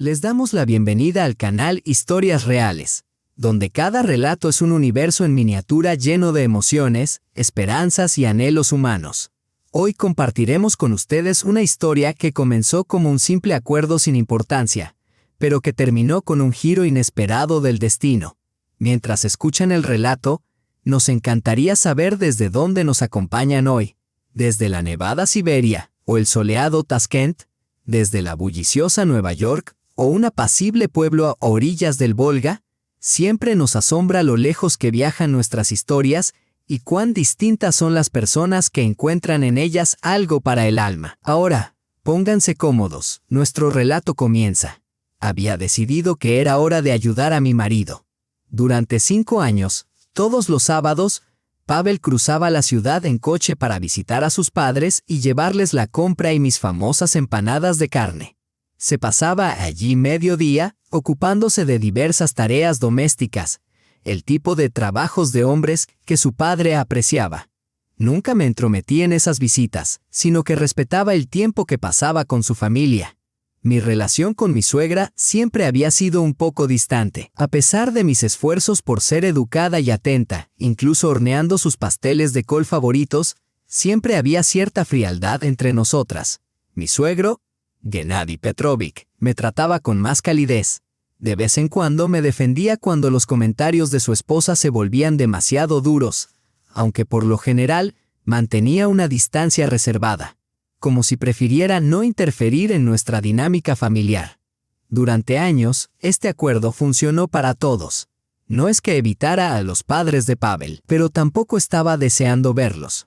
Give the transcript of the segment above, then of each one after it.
Les damos la bienvenida al canal Historias Reales, donde cada relato es un universo en miniatura lleno de emociones, esperanzas y anhelos humanos. Hoy compartiremos con ustedes una historia que comenzó como un simple acuerdo sin importancia, pero que terminó con un giro inesperado del destino. Mientras escuchan el relato, nos encantaría saber desde dónde nos acompañan hoy, desde la nevada Siberia o el soleado Tashkent, desde la bulliciosa Nueva York o un apacible pueblo a orillas del Volga. Siempre nos asombra lo lejos que viajan nuestras historias y cuán distintas son las personas que encuentran en ellas algo para el alma. Ahora, pónganse cómodos, nuestro relato comienza. Había decidido que era hora de ayudar a mi marido. Durante 5 años, todos los sábados, Pavel cruzaba la ciudad en coche para visitar a sus padres y llevarles la compra y mis famosas empanadas de carne. Se pasaba allí medio día, ocupándose de diversas tareas domésticas, el tipo de trabajos de hombres que su padre apreciaba. Nunca me entrometí en esas visitas, sino que respetaba el tiempo que pasaba con su familia. Mi relación con mi suegra siempre había sido un poco distante. A pesar de mis esfuerzos por ser educada y atenta, incluso horneando sus pasteles de col favoritos, siempre había cierta frialdad entre nosotras. Mi suegro, Gennady Petrovich, me trataba con más calidez. De vez en cuando me defendía cuando los comentarios de su esposa se volvían demasiado duros, aunque por lo general mantenía una distancia reservada, como si prefiriera no interferir en nuestra dinámica familiar. Durante años, este acuerdo funcionó para todos. No es que evitara a los padres de Pavel, pero tampoco estaba deseando verlos.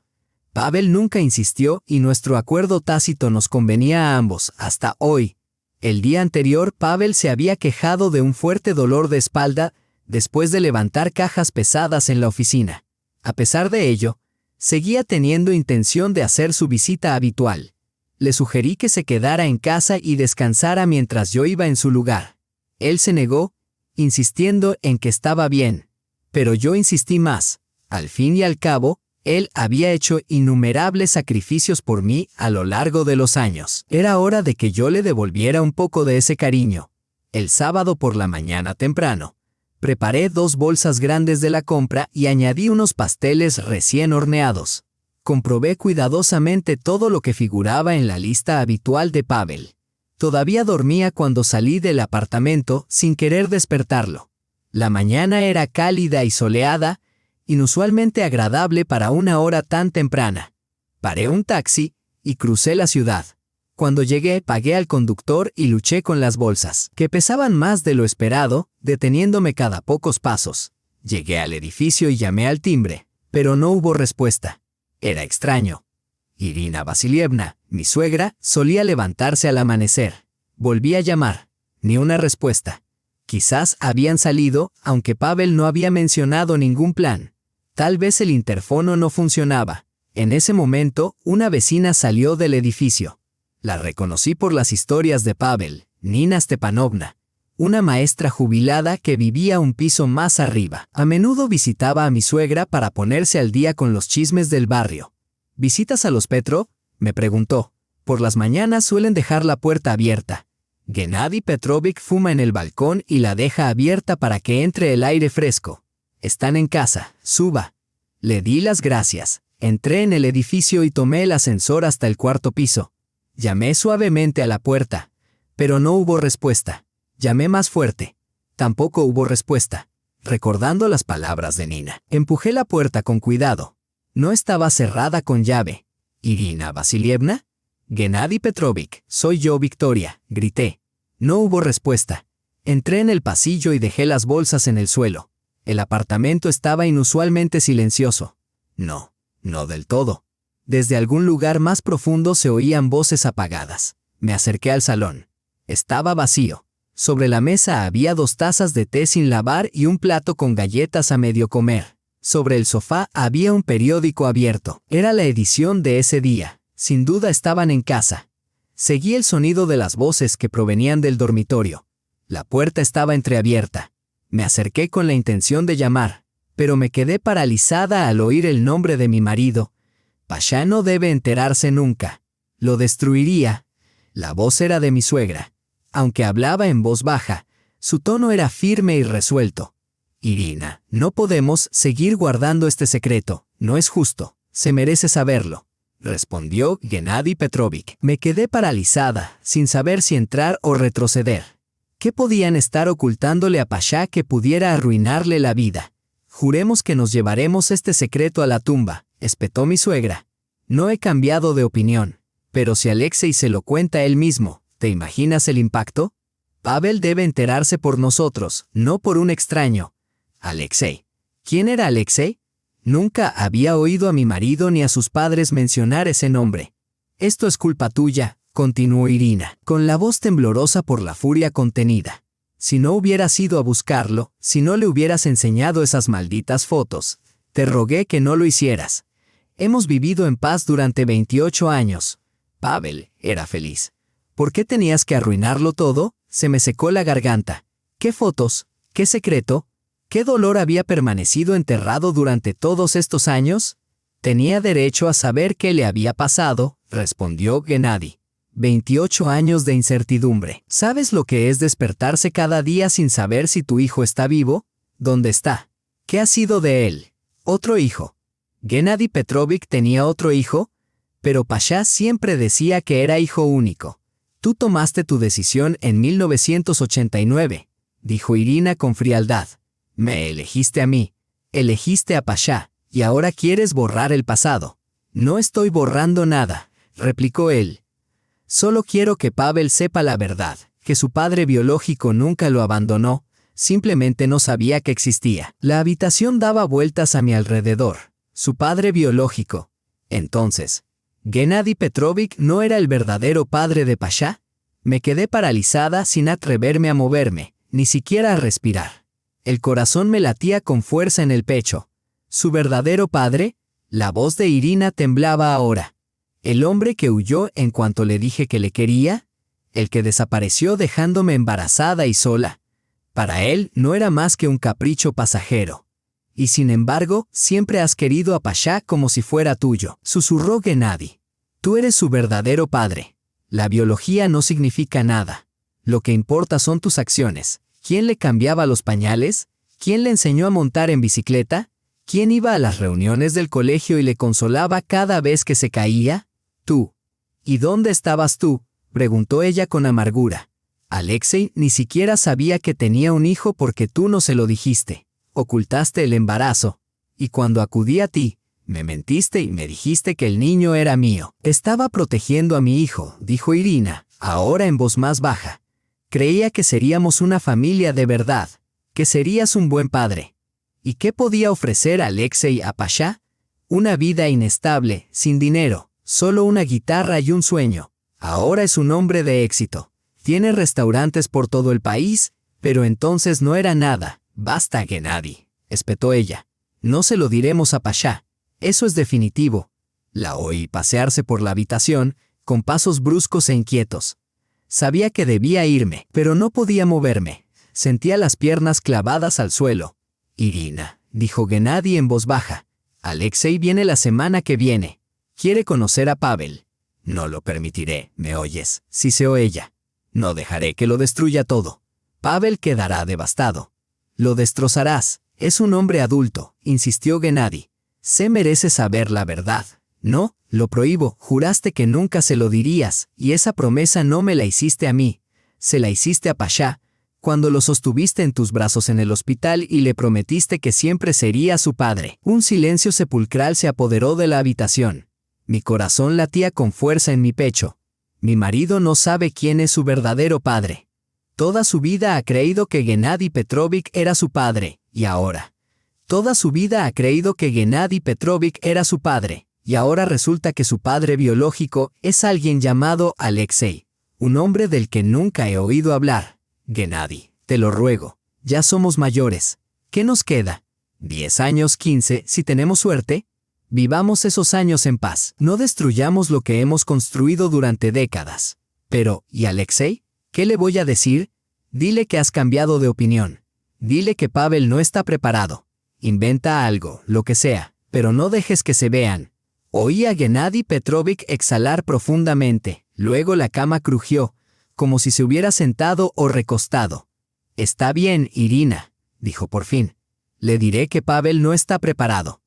Pavel nunca insistió y nuestro acuerdo tácito nos convenía a ambos, hasta hoy. El día anterior, Pavel se había quejado de un fuerte dolor de espalda después de levantar cajas pesadas en la oficina. A pesar de ello, seguía teniendo intención de hacer su visita habitual. Le sugerí que se quedara en casa y descansara mientras yo iba en su lugar. Él se negó, insistiendo en que estaba bien. Pero yo insistí más. Al fin y al cabo, él había hecho innumerables sacrificios por mí a lo largo de los años. Era hora de que yo le devolviera un poco de ese cariño. El sábado por la mañana temprano, preparé 2 bolsas grandes de la compra y añadí unos pasteles recién horneados. Comprobé cuidadosamente todo lo que figuraba en la lista habitual de Pavel. Todavía dormía cuando salí del apartamento sin querer despertarlo. La mañana era cálida y soleada, inusualmente agradable para una hora tan temprana. Paré un taxi y crucé la ciudad. Cuando llegué, pagué al conductor y luché con las bolsas, que pesaban más de lo esperado, deteniéndome cada pocos pasos. Llegué al edificio y llamé al timbre, pero no hubo respuesta. Era extraño. Irina Vasilievna, mi suegra, solía levantarse al amanecer. Volví a llamar. Ni una respuesta. Quizás habían salido, aunque Pavel no había mencionado ningún plan. Tal vez el interfono no funcionaba. En ese momento, una vecina salió del edificio. La reconocí por las historias de Pavel, Nina Stepanovna, una maestra jubilada que vivía un piso más arriba. A menudo visitaba a mi suegra para ponerse al día con los chismes del barrio. ¿Visitas a los Petrov?, me preguntó. Por las mañanas suelen dejar la puerta abierta. Gennady Petrovich fuma en el balcón y la deja abierta para que entre el aire fresco. Están en casa, suba. Le di las gracias. Entré en el edificio y tomé el ascensor hasta el 4º piso. Llamé suavemente a la puerta, pero no hubo respuesta. Llamé más fuerte. Tampoco hubo respuesta. Recordando las palabras de Nina, empujé la puerta con cuidado. No estaba cerrada con llave. ¿Irina Vasilievna? Gennady Petrovich, soy yo, Victoria, grité. No hubo respuesta. Entré en el pasillo y dejé las bolsas en el suelo. El apartamento estaba inusualmente silencioso. No del todo. Desde algún lugar más profundo se oían voces apagadas. Me acerqué al salón. Estaba vacío. Sobre la mesa había 2 tazas de té sin lavar y un plato con galletas a medio comer. Sobre el sofá había un periódico abierto. Era la edición de ese día. Sin duda estaban en casa. Seguí el sonido de las voces que provenían del dormitorio. La puerta estaba entreabierta. Me acerqué con la intención de llamar, pero me quedé paralizada al oír el nombre de mi marido. Pasha no debe enterarse nunca. Lo destruiría. La voz era de mi suegra. Aunque hablaba en voz baja, su tono era firme y resuelto. Irina, no podemos seguir guardando este secreto, no es justo, se merece saberlo, respondió Gennady Petrovich. Me quedé paralizada, sin saber si entrar o retroceder. ¿Qué podían estar ocultándole a Pasha que pudiera arruinarle la vida? Juremos que nos llevaremos este secreto a la tumba, espetó mi suegra. No he cambiado de opinión, pero si Alexei se lo cuenta él mismo, ¿te imaginas el impacto? Pavel debe enterarse por nosotros, no por un extraño. Alexei. ¿Quién era Alexei? Nunca había oído a mi marido ni a sus padres mencionar ese nombre. Esto es culpa tuya, continuó Irina, con la voz temblorosa por la furia contenida. Si no hubieras ido a buscarlo, si no le hubieras enseñado esas malditas fotos, te rogué que no lo hicieras. Hemos vivido en paz durante 28 años. Pavel era feliz. ¿Por qué tenías que arruinarlo todo? Se me secó la garganta. ¿Qué fotos? ¿Qué secreto? ¿Qué dolor había permanecido enterrado durante todos estos años? Tenía derecho a saber qué le había pasado, respondió Gennady. 28 años de incertidumbre. ¿Sabes lo que es despertarse cada día sin saber si tu hijo está vivo? ¿Dónde está? ¿Qué ha sido de él? Otro hijo. Gennady Petrovich tenía otro hijo, pero Pasha siempre decía que era hijo único. Tú tomaste tu decisión en 1989, dijo Irina con frialdad. Me elegiste a mí, elegiste a Pasha, y ahora quieres borrar el pasado. No estoy borrando nada, replicó él. Solo quiero que Pavel sepa la verdad, que su padre biológico nunca lo abandonó, simplemente no sabía que existía. La habitación daba vueltas a mi alrededor. Su padre biológico. Entonces, ¿Gennady Petrovich no era el verdadero padre de Pasha? Me quedé paralizada sin atreverme a moverme, ni siquiera a respirar. El corazón me latía con fuerza en el pecho. ¿Su verdadero padre? La voz de Irina temblaba ahora. ¿El hombre que huyó en cuanto le dije que le quería? ¿El que desapareció dejándome embarazada y sola? Para él no era más que un capricho pasajero. Y sin embargo, siempre has querido a Pasha como si fuera tuyo, susurró Gennady. Tú eres su verdadero padre. La biología no significa nada. Lo que importa son tus acciones. ¿Quién le cambiaba los pañales? ¿Quién le enseñó a montar en bicicleta? ¿Quién iba a las reuniones del colegio y le consolaba cada vez que se caía? Tú. ¿Y dónde estabas tú?, preguntó ella con amargura. Alexei ni siquiera sabía que tenía un hijo porque tú no se lo dijiste. Ocultaste el embarazo. Y cuando acudí a ti, me mentiste y me dijiste que el niño era mío. Estaba protegiendo a mi hijo, dijo Irina, ahora en voz más baja. Creía que seríamos una familia de verdad, que serías un buen padre. ¿Y qué podía ofrecer Alexei a Pasha? Una vida inestable, sin dinero, solo una guitarra y un sueño. Ahora es un hombre de éxito. Tiene restaurantes por todo el país, pero entonces no era nada. Basta, Gennady, espetó ella. No se lo diremos a Pasha. Eso es definitivo. La oí pasearse por la habitación, con pasos bruscos e inquietos. Sabía que debía irme, pero no podía moverme. Sentía las piernas clavadas al suelo. Irina, dijo Gennady en voz baja. Alexei viene la semana que viene. Quiere conocer a Pavel. No lo permitiré, ¿me oyes? Siseó ella. No dejaré que lo destruya todo. Pavel quedará devastado. Lo destrozarás. Es un hombre adulto, insistió Gennady. Se merece saber la verdad. No, lo prohíbo, juraste que nunca se lo dirías, y esa promesa no me la hiciste a mí. Se la hiciste a Pasha, cuando lo sostuviste en tus brazos en el hospital y le prometiste que siempre sería su padre. Un silencio sepulcral se apoderó de la habitación. Mi corazón latía con fuerza en mi pecho. Mi marido no sabe quién es su verdadero padre. Toda su vida ha creído que Gennady Petrovich era su padre, y ahora. Toda su vida ha creído que Gennady Petrovich era su padre, y ahora resulta que su padre biológico es alguien llamado Alexei, un hombre del que nunca he oído hablar. Gennady, te lo ruego, ya somos mayores. ¿Qué nos queda? 10 años, 15, si tenemos suerte. Vivamos esos años en paz. No destruyamos lo que hemos construido durante décadas. Pero, ¿y Alexei? ¿Qué le voy a decir? Dile que has cambiado de opinión. Dile que Pavel no está preparado. Inventa algo, lo que sea, pero no dejes que se vean. Oí a Gennady Petrovich exhalar profundamente, luego la cama crujió, como si se hubiera sentado o recostado. «Está bien, Irina», dijo por fin. «Le diré que Pavel no está preparado.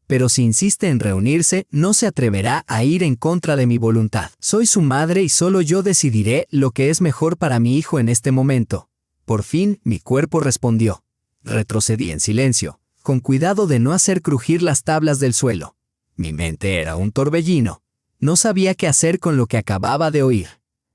Pero si insiste en reunirse, no se atreverá a ir en contra de mi voluntad. Soy su madre y solo yo decidiré lo que es mejor para mi hijo en este momento». Por fin, mi cuerpo respondió. Retrocedí en silencio, con cuidado de no hacer crujir las tablas del suelo. Mi mente era un torbellino. No sabía qué hacer con lo que acababa de oír.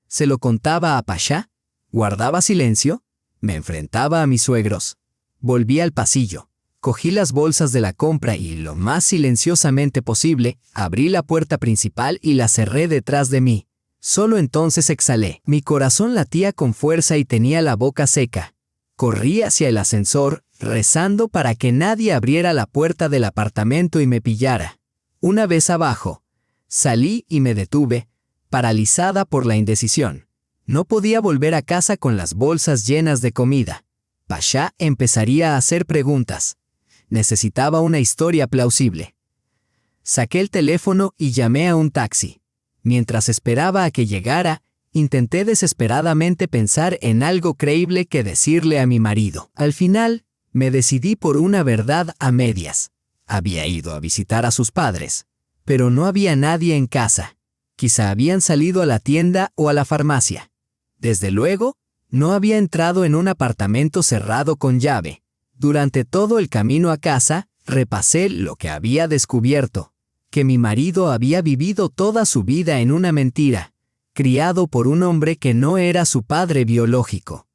¿Se lo contaba a Pasha? ¿Guardaba silencio? Me enfrentaba a mis suegros. Volví al pasillo. Cogí las bolsas de la compra y, lo más silenciosamente posible, abrí la puerta principal y la cerré detrás de mí. Solo entonces exhalé. Mi corazón latía con fuerza y tenía la boca seca. Corrí hacia el ascensor, rezando para que nadie abriera la puerta del apartamento y me pillara. Una vez abajo, salí y me detuve, paralizada por la indecisión. No podía volver a casa con las bolsas llenas de comida. Pasha empezaría a hacer preguntas. Necesitaba una historia plausible. Saqué el teléfono y llamé a un taxi. Mientras esperaba a que llegara, intenté desesperadamente pensar en algo creíble que decirle a mi marido. Al final, me decidí por una verdad a medias. Había ido a visitar a sus padres, pero no había nadie en casa. Quizá habían salido a la tienda o a la farmacia. Desde luego, no había entrado en un apartamento cerrado con llave. Durante todo el camino a casa, repasé lo que había descubierto, que mi marido había vivido toda su vida en una mentira, criado por un hombre que no era su padre biológico,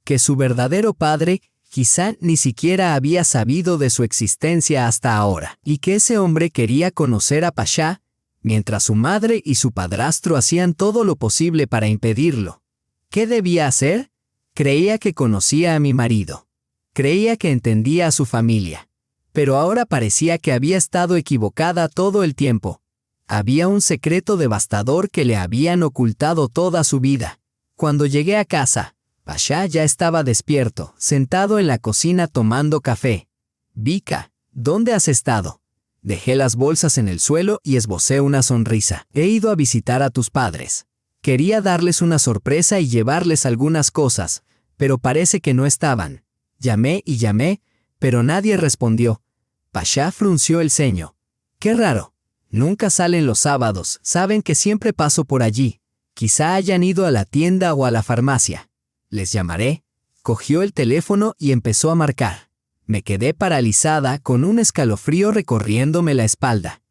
que su verdadero padre quizá ni siquiera había sabido de su existencia hasta ahora, y que ese hombre quería conocer a Pasha, mientras su madre y su padrastro hacían todo lo posible para impedirlo. ¿Qué debía hacer? Creía que conocía a mi marido. Creía que entendía a su familia. Pero ahora parecía que había estado equivocada todo el tiempo. Había un secreto devastador que le habían ocultado toda su vida. Cuando llegué a casa, Pasha ya estaba despierto, sentado en la cocina tomando café. «Vika, ¿dónde has estado?» Dejé las bolsas en el suelo y esbocé una sonrisa. «He ido a visitar a tus padres. Quería darles una sorpresa y llevarles algunas cosas, pero parece que no estaban. Llamé y llamé, pero nadie respondió». Pasha frunció el ceño. «Qué raro. Nunca salen los sábados, saben que siempre paso por allí. Quizá hayan ido a la tienda o a la farmacia. Les llamaré». Cogió el teléfono y empezó a marcar. Me quedé paralizada con un escalofrío recorriéndome la espalda.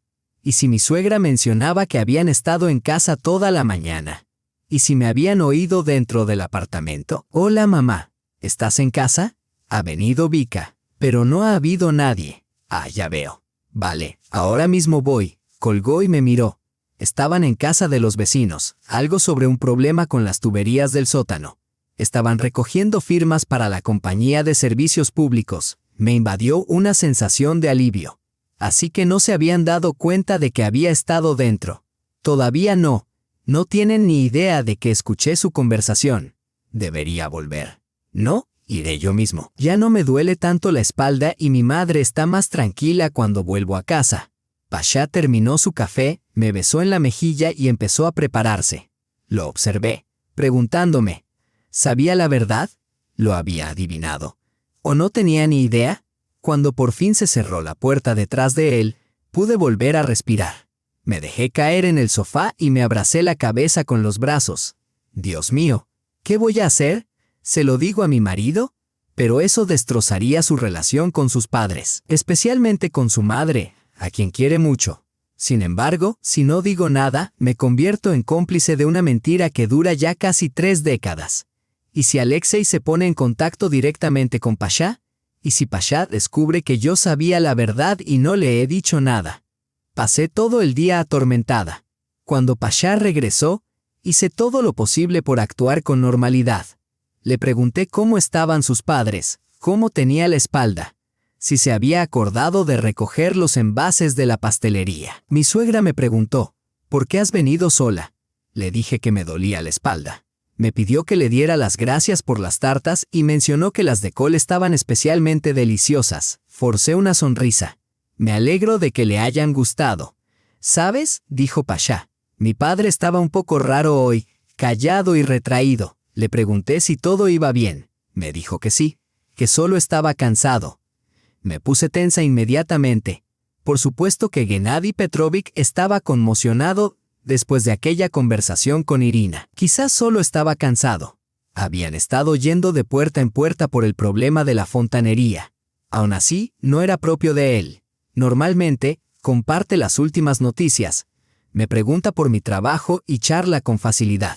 ¿Y si mi suegra mencionaba que habían estado en casa toda la mañana? ¿Y si me habían oído dentro del apartamento? «Hola, mamá. ¿Estás en casa?» «Ha venido Vika, pero no ha habido nadie». «Ah, ya veo. Vale, ahora mismo voy». Colgó y me miró. Estaban en casa de los vecinos, algo sobre un problema con las tuberías del sótano. Estaban recogiendo firmas para la compañía de servicios públicos. Me invadió una sensación de alivio. Así que no se habían dado cuenta de que había estado dentro. Todavía no. No tienen ni idea de que escuché su conversación. Debería volver. ¿No? Iré yo mismo. Ya no me duele tanto la espalda y mi madre está más tranquila cuando vuelvo a casa. Pasha terminó su café, me besó en la mejilla y empezó a prepararse. Lo observé, preguntándome, ¿sabía la verdad? ¿Lo había adivinado? ¿O no tenía ni idea? Cuando por fin se cerró la puerta detrás de él, pude volver a respirar. Me dejé caer en el sofá y me abracé la cabeza con los brazos. Dios mío, ¿qué voy a hacer? ¿Se lo digo a mi marido? Pero eso destrozaría su relación con sus padres, especialmente con su madre, a quien quiere mucho. Sin embargo, si no digo nada, me convierto en cómplice de una mentira que dura ya casi 3 décadas. ¿Y si Alexei se pone en contacto directamente con Pasha? ¿Y si Pasha descubre que yo sabía la verdad y no le he dicho nada? Pasé todo el día atormentada. Cuando Pasha regresó, hice todo lo posible por actuar con normalidad. Le pregunté cómo estaban sus padres, cómo tenía la espalda, si se había acordado de recoger los envases de la pastelería. Mi suegra me preguntó, ¿por qué has venido sola? Le dije que me dolía la espalda. Me pidió que le diera las gracias por las tartas y mencionó que las de col estaban especialmente deliciosas. Forcé una sonrisa. Me alegro de que le hayan gustado. ¿Sabes?, dijo Pasha. Mi padre estaba un poco raro hoy, callado y retraído. Le pregunté si todo iba bien. Me dijo que sí, que solo estaba cansado. Me puse tensa inmediatamente. Por supuesto que Gennady Petrovich estaba conmocionado después de aquella conversación con Irina. Quizás solo estaba cansado. Habían estado yendo de puerta en puerta por el problema de la fontanería. Aún así, no era propio de él. Normalmente, comparte las últimas noticias. Me pregunta por mi trabajo y charla con facilidad.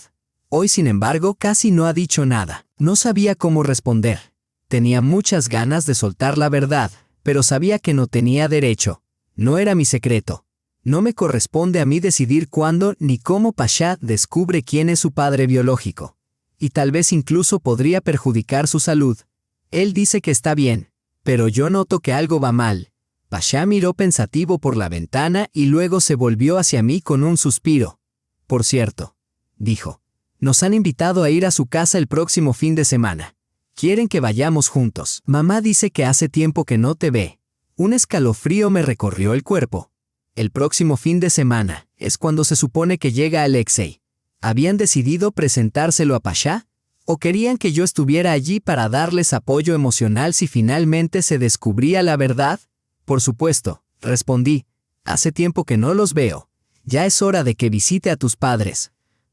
Hoy, sin embargo, casi no ha dicho nada. No sabía cómo responder. Tenía muchas ganas de soltar la verdad, pero sabía que no tenía derecho. No era mi secreto. No me corresponde a mí decidir cuándo ni cómo Pasha descubre quién es su padre biológico. Y tal vez incluso podría perjudicar su salud. Él dice que está bien, pero yo noto que algo va mal. Pasha miró pensativo por la ventana y luego se volvió hacia mí con un suspiro. Por cierto, dijo, nos han invitado a ir a su casa el próximo fin de semana. Quieren que vayamos juntos. Mamá dice que hace tiempo que no te ve. Un escalofrío me recorrió el cuerpo. El próximo fin de semana es cuando se supone que llega Alexei. ¿Habían decidido presentárselo a Pasha? ¿O querían que yo estuviera allí para darles apoyo emocional si finalmente se descubría la verdad? Por supuesto, respondí. Hace tiempo que no los veo. Ya es hora de que visite a tus padres.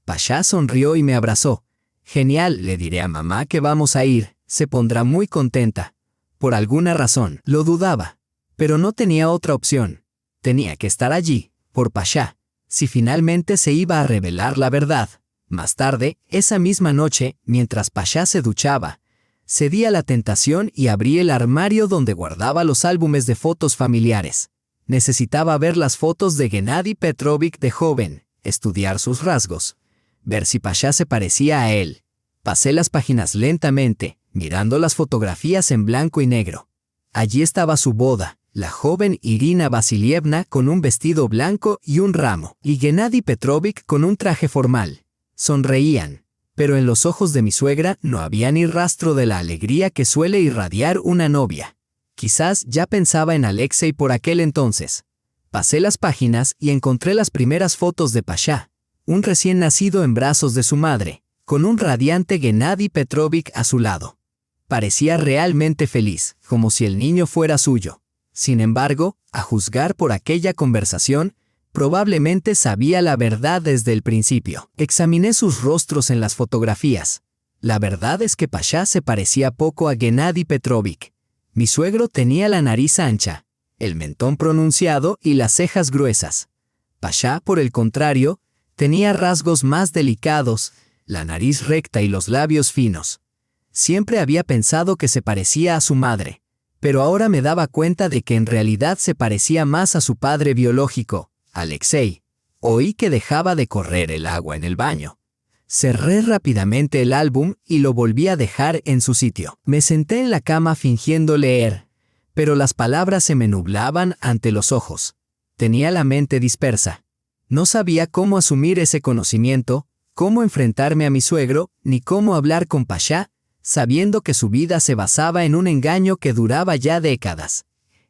Pasha sonrió y me abrazó. Genial, le diré a mamá que vamos a ir. Se pondrá muy contenta. Por alguna razón, lo dudaba. Pero no tenía otra opción. Tenía que estar allí, por Pasha, si finalmente se iba a revelar la verdad. Más tarde, esa misma noche, mientras Pasha se duchaba, cedí a la tentación y abrí el armario donde guardaba los álbumes de fotos familiares. Necesitaba ver las fotos de Gennady Petrovich de joven, estudiar sus rasgos, ver si Pasha se parecía a él. Pasé las páginas lentamente, mirando las fotografías en blanco y negro. Allí estaba su boda, la joven Irina Vasilievna con un vestido blanco y un ramo, y Gennady Petrovich con un traje formal. Sonreían, pero en los ojos de mi suegra no había ni rastro de la alegría que suele irradiar una novia. Quizás ya pensaba en Alexei por aquel entonces. Pasé las páginas y encontré las primeras fotos de Pasha, un recién nacido en brazos de su madre, con un radiante Gennady Petrovich a su lado. Parecía realmente feliz, como si el niño fuera suyo. Sin embargo, a juzgar por aquella conversación, probablemente sabía la verdad desde el principio. Examiné sus rostros en las fotografías. La verdad es que Pasha se parecía poco a Gennady Petrovich. Mi suegro tenía la nariz ancha, el mentón pronunciado y las cejas gruesas. Pasha, por el contrario, tenía rasgos más delicados, la nariz recta y los labios finos. Siempre había pensado que se parecía a su madre, pero ahora me daba cuenta de que en realidad se parecía más a su padre biológico, Alexei. Oí que dejaba de correr el agua en el baño. Cerré rápidamente el álbum y lo volví a dejar en su sitio. Me senté en la cama fingiendo leer, pero las palabras se me nublaban ante los ojos. Tenía la mente dispersa. No sabía cómo asumir ese conocimiento, cómo enfrentarme a mi suegro, ni cómo hablar con Pasha, sabiendo que su vida se basaba en un engaño que duraba ya décadas.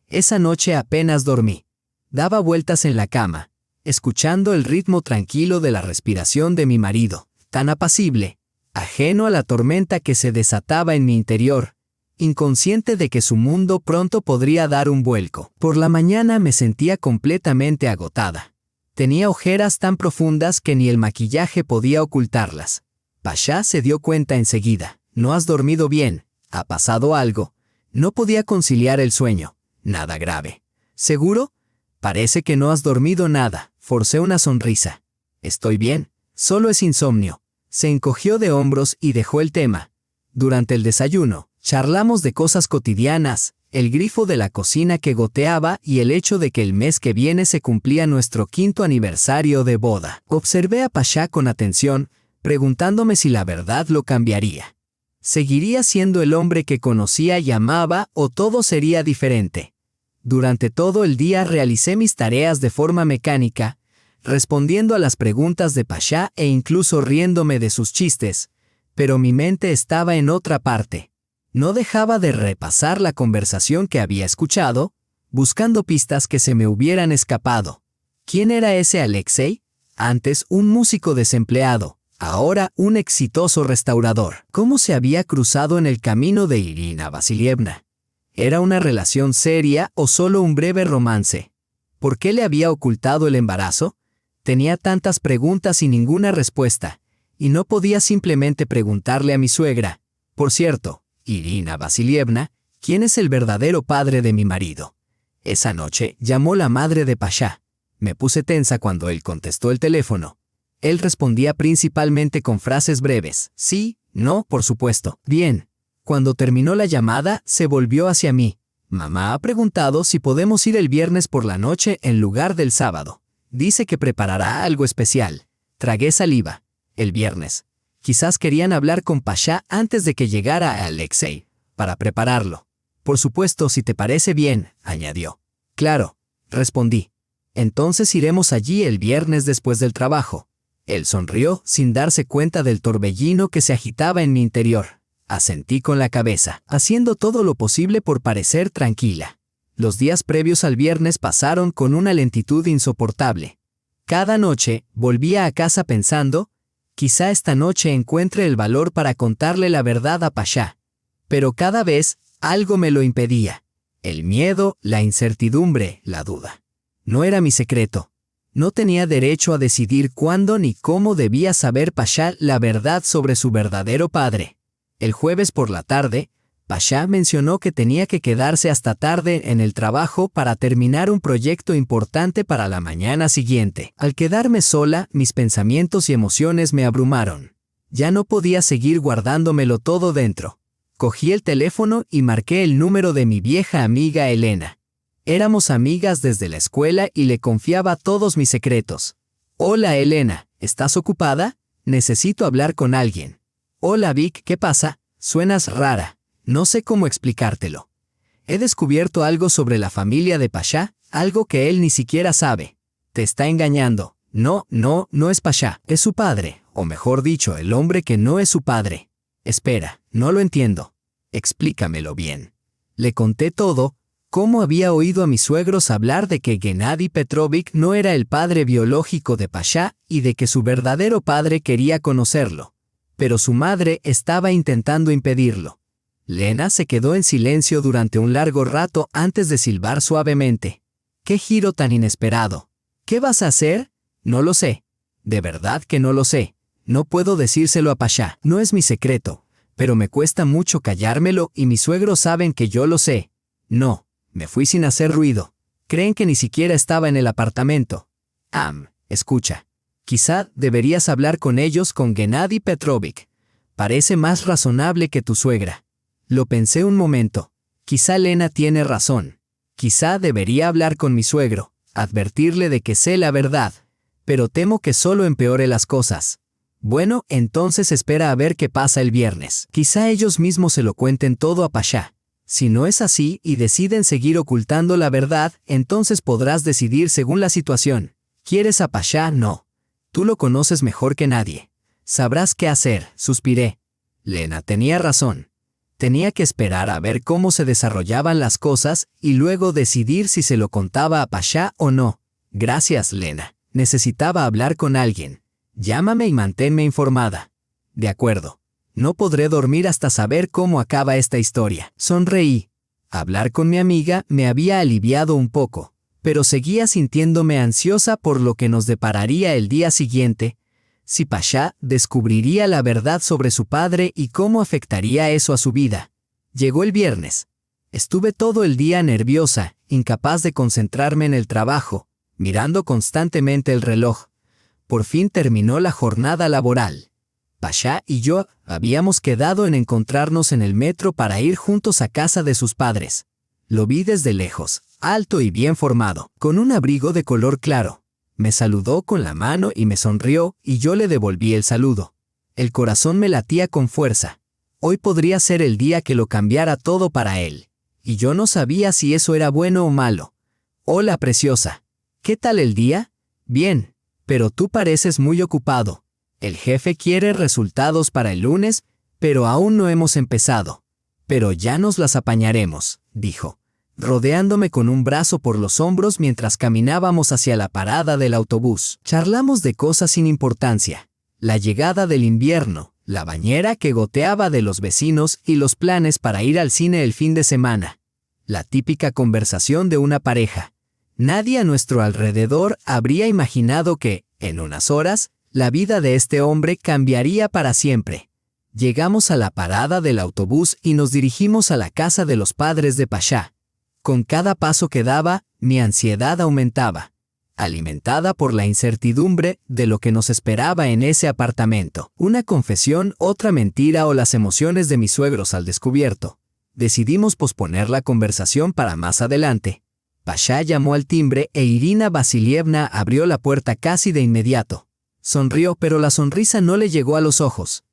Esa noche apenas dormí. Daba vueltas en la cama, escuchando el ritmo tranquilo de la respiración de mi marido, tan apacible, ajeno a la tormenta que se desataba en mi interior, inconsciente de que su mundo pronto podría dar un vuelco. Por la mañana me sentía completamente agotada. Tenía ojeras tan profundas que ni el maquillaje podía ocultarlas. Pasha se dio cuenta enseguida. No has dormido bien, ha pasado algo. No podía conciliar el sueño. Nada grave. ¿Seguro? Parece que no has dormido nada. Forcé una sonrisa. Estoy bien, solo es insomnio. Se encogió de hombros y dejó el tema. Durante el desayuno, charlamos de cosas cotidianas, el grifo de la cocina que goteaba y el hecho de que el mes que viene se cumplía nuestro 5º aniversario de boda. Observé a Pasha con atención, preguntándome si la verdad lo cambiaría. ¿Seguiría siendo el hombre que conocía y amaba o todo sería diferente? Durante todo el día realicé mis tareas de forma mecánica, respondiendo a las preguntas de Pasha e incluso riéndome de sus chistes, pero mi mente estaba en otra parte. No dejaba de repasar la conversación que había escuchado, buscando pistas que se me hubieran escapado. ¿Quién era ese Alexei? Antes un músico desempleado, ahora un exitoso restaurador. ¿Cómo se había cruzado en el camino de Irina Vasilievna? ¿Era una relación seria o solo un breve romance? ¿Por qué le había ocultado el embarazo? Tenía tantas preguntas y ninguna respuesta, y no podía simplemente preguntarle a mi suegra. Por cierto, Irina Vasilievna, ¿quién es el verdadero padre de mi marido? Esa noche llamó la madre de Pasha. Me puse tensa cuando él contestó el teléfono. Él respondía principalmente con frases breves. Sí, no, por supuesto. Bien. Cuando terminó la llamada, se volvió hacia mí. Mamá ha preguntado si podemos ir el viernes por la noche en lugar del sábado. Dice que preparará algo especial. Tragué saliva. El viernes. Quizás querían hablar con Pasha antes de que llegara Alexei, para prepararlo. Por supuesto, si te parece bien, añadió. Claro, respondí. Entonces iremos allí el viernes después del trabajo. Él sonrió sin darse cuenta del torbellino que se agitaba en mi interior. Asentí con la cabeza, haciendo todo lo posible por parecer tranquila. Los días previos al viernes pasaron con una lentitud insoportable. Cada noche volvía a casa pensando, quizá esta noche encuentre el valor para contarle la verdad a Pasha. Pero cada vez algo me lo impedía. El miedo, la incertidumbre, la duda. No era mi secreto. No tenía derecho a decidir cuándo ni cómo debía saber Pasha la verdad sobre su verdadero padre. El jueves por la tarde, Pasha mencionó que tenía que quedarse hasta tarde en el trabajo para terminar un proyecto importante para la mañana siguiente. Al quedarme sola, mis pensamientos y emociones me abrumaron. Ya no podía seguir guardándomelo todo dentro. Cogí el teléfono y marqué el número de mi vieja amiga Elena. Éramos amigas desde la escuela y le confiaba todos mis secretos. Hola Elena, ¿estás ocupada? Necesito hablar con alguien. Hola Vic, ¿qué pasa? Suenas rara. No sé cómo explicártelo. He descubierto algo sobre la familia de Pasha, algo que él ni siquiera sabe. Te está engañando. No es Pasha, es su padre, o mejor dicho, el hombre que no es su padre. Espera, no lo entiendo. Explícamelo bien. Le conté todo, cómo había oído a mis suegros hablar de que Gennady Petrovich no era el padre biológico de Pasha y de que su verdadero padre quería conocerlo. Pero su madre estaba intentando impedirlo. Lena se quedó en silencio durante un largo rato antes de silbar suavemente. ¡Qué giro tan inesperado! ¿Qué vas a hacer? No lo sé. De verdad que no lo sé. No puedo decírselo a Pasha. No es mi secreto, pero me cuesta mucho callármelo y mis suegros saben que yo lo sé. No, me fui sin hacer ruido. Creen que ni siquiera estaba en el apartamento. Escucha. Quizá deberías hablar con ellos con Gennady Petrovich. Parece más razonable que tu suegra. Lo pensé un momento. Quizá Lena tiene razón. Quizá debería hablar con mi suegro, advertirle de que sé la verdad, pero temo que solo empeore las cosas. Bueno, entonces espera a ver qué pasa el viernes. Quizá ellos mismos se lo cuenten todo a Pasha. Si no es así y deciden seguir ocultando la verdad, entonces podrás decidir según la situación. ¿Quieres a Pasha? No. Tú lo conoces mejor que nadie. Sabrás qué hacer, suspiré. Lena tenía razón. Tenía que esperar a ver cómo se desarrollaban las cosas y luego decidir si se lo contaba a Pasha o no. Gracias, Lena. Necesitaba hablar con alguien. Llámame y manténme informada. De acuerdo. No podré dormir hasta saber cómo acaba esta historia. Sonreí. Hablar con mi amiga me había aliviado un poco, pero seguía sintiéndome ansiosa por lo que nos depararía el día siguiente, si Pasha descubriría la verdad sobre su padre y cómo afectaría eso a su vida. Llegó el viernes. Estuve todo el día nerviosa, incapaz de concentrarme en el trabajo, mirando constantemente el reloj. Por fin terminó la jornada laboral. Pasha y yo habíamos quedado en encontrarnos en el metro para ir juntos a casa de sus padres. Lo vi desde lejos, alto y bien formado, con un abrigo de color claro. Me saludó con la mano y me sonrió, y yo le devolví el saludo. El corazón me latía con fuerza. Hoy podría ser el día que lo cambiara todo para él. Y yo no sabía si eso era bueno o malo. Hola, preciosa. ¿Qué tal el día? Bien, pero tú pareces muy ocupado. El jefe quiere resultados para el lunes, pero aún no hemos empezado. Pero ya nos las apañaremos, dijo, rodeándome con un brazo por los hombros mientras caminábamos hacia la parada del autobús. Charlamos de cosas sin importancia. La llegada del invierno, la bañera que goteaba de los vecinos y los planes para ir al cine el fin de semana. La típica conversación de una pareja. Nadie a nuestro alrededor habría imaginado que, en unas horas, la vida de este hombre cambiaría para siempre. Llegamos a la parada del autobús y nos dirigimos a la casa de los padres de Pasha. Con cada paso que daba, mi ansiedad aumentaba, alimentada por la incertidumbre de lo que nos esperaba en ese apartamento. Una confesión, otra mentira o las emociones de mis suegros al descubierto. Decidimos posponer la conversación para más adelante. Pasha llamó al timbre e Irina Vasilievna abrió la puerta casi de inmediato. Sonrió, pero la sonrisa no le llegó a los ojos.